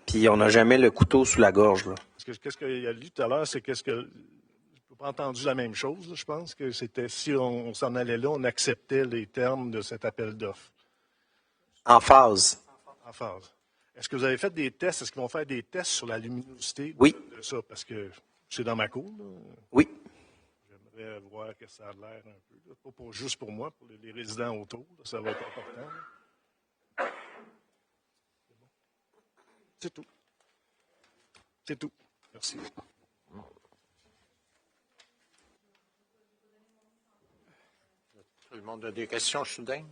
puis on n'a jamais le couteau sous la gorge. Là. Qu'est-ce qu'il a lu tout à l'heure, c'est je n'ai pas entendu la même chose. Là. Je pense que c'était si on s'en allait là, on acceptait les termes de cet appel d'offres. En phase. En phase. Est-ce que vous avez fait des tests? Est-ce qu'ils vont faire des tests sur la luminosité de ça? Parce que c'est dans ma cour. Là. Oui. J'aimerais voir que ça a l'air un peu. Là. Pas juste pour moi, pour les résidents autour. Là, ça va être important. Là. C'est tout. C'est tout. Merci. Tout le monde a des questions soudain?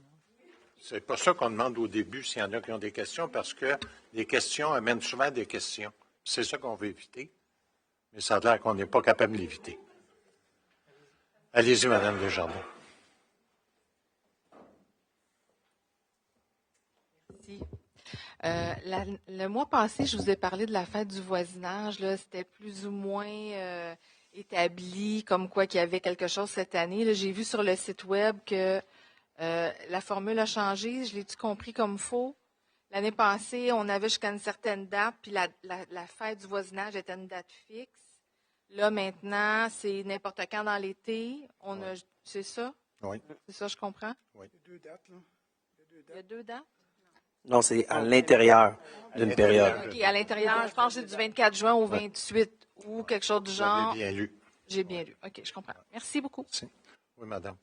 C'est pas ça qu'on demande au début s'il y en a qui ont des questions, parce que les questions amènent souvent des questions. C'est ça qu'on veut éviter, mais ça a l'air qu'on n'est pas capable de l'éviter. Allez-y, Mme Desjardins. Merci. Le mois passé, je vous ai parlé de la fête du voisinage. C'était plus ou moins établi comme quoi qu'il y avait quelque chose cette année. Là, j'ai vu sur le site web que la formule a changé. Je l'ai-tu compris comme faux? L'année passée, on avait jusqu'à une certaine date, puis la fête du voisinage était une date fixe. Là, maintenant, c'est n'importe quand dans l'été. C'est ça? Oui. C'est ça, je comprends? Oui. Il y a 2 dates, là. Il y a 2 dates? Non, c'est à l'intérieur d'une période. OK, à l'intérieur, je pense que c'est du 24 juin au 28 ou quelque chose du genre. Vous avez bien lu. J'ai bien lu. OK, je comprends. Merci beaucoup. Merci. Oui, madame.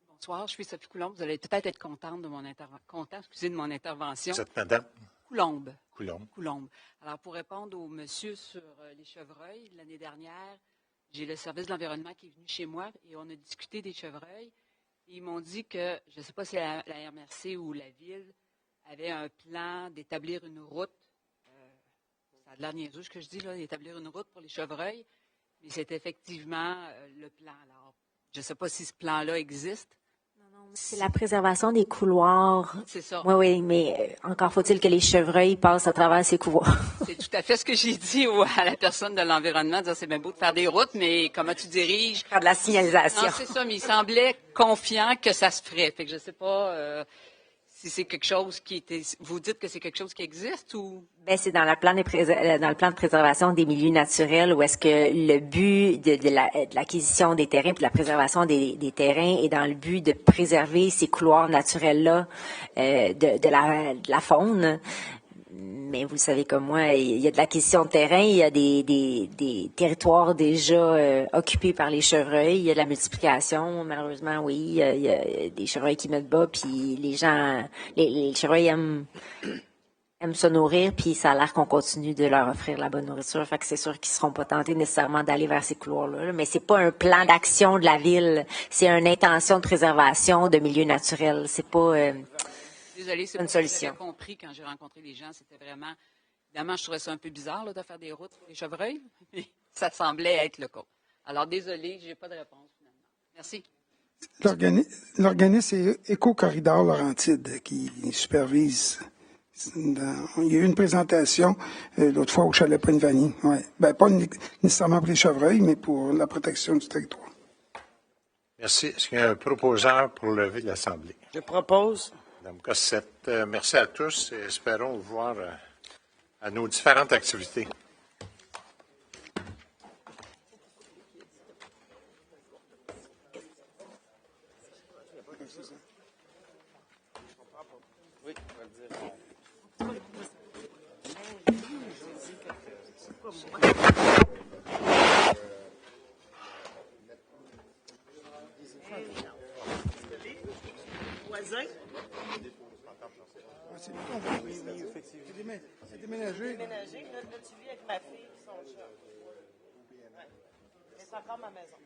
Bonsoir, je suis Sophie Coulombe. Vous allez peut-être être contente de mon intervention. Vous êtes madame? Coulombe. Coulombe. Coulombe. Alors, pour répondre au monsieur sur les chevreuils, l'année dernière, j'ai le service de l'environnement qui est venu chez moi et on a discuté des chevreuils. Et ils m'ont dit que, je ne sais pas si la MRC ou la ville avait un plan d'établir une route. Ça a de l'air niaiseux ce que je dis, là, d'établir une route pour les chevreuils. Mais c'est effectivement le plan. Alors, je ne sais pas si ce plan-là existe. C'est la préservation des couloirs. C'est ça. Oui, oui, mais encore faut-il que les chevreuils passent à travers ces couloirs. C'est tout à fait ce que j'ai dit à la personne de l'environnement. C'est bien beau de faire des routes, mais comment tu diriges? Faire de la signalisation. Non, c'est ça, mais il semblait confiant que ça se ferait. Fait que je ne sais pas si c'est quelque chose qui était... Vous dites que c'est quelque chose qui existe ou... Ben, c'est dans le plan de préservation des milieux naturels où est-ce que le but de l'acquisition des terrains et de la préservation des terrains est dans le but de préserver ces couloirs naturels-là de la faune. Mais vous le savez comme moi, il y a de l'acquisition de terrain, il y a des territoires déjà occupés par les chevreuils, il y a de la multiplication, malheureusement, oui, il y a des chevreuils qui mettent bas, puis les gens, les chevreuils aiment se nourrir, puis ça a l'air qu'on continue de leur offrir la bonne nourriture. Fait que c'est sûr qu'ils ne seront pas tentés nécessairement d'aller vers ces couloirs-là. Mais c'est pas un plan d'action de la ville, c'est une intention de préservation de milieux naturels. C'est pas Désolée, c'est une pas ce que solution. j'avais compris quand j'ai rencontré les gens. C'était vraiment... Évidemment, je trouvais ça un peu bizarre là, de faire des routes pour les chevreuils, mais ça semblait être le cas. Alors, désolée, je n'ai pas de réponse finalement. Merci. L'organisme, c'est Éco-Corridor Laurentide qui supervise. Il y a eu une présentation l'autre fois au Chalet Pointe-Vanille. Ouais. Ben, pas nécessairement pour les chevreuils, mais pour la protection du territoire. Merci. Est-ce qu'il y a un proposeur pour lever l'Assemblée? Je propose. Madame Cossette, merci à tous et espérons vous voir à nos différentes activités. Voisin. C'est déménagé. Là, tu vis avec ma fille et son chat. Ouais. Mais c'est encore ma maison.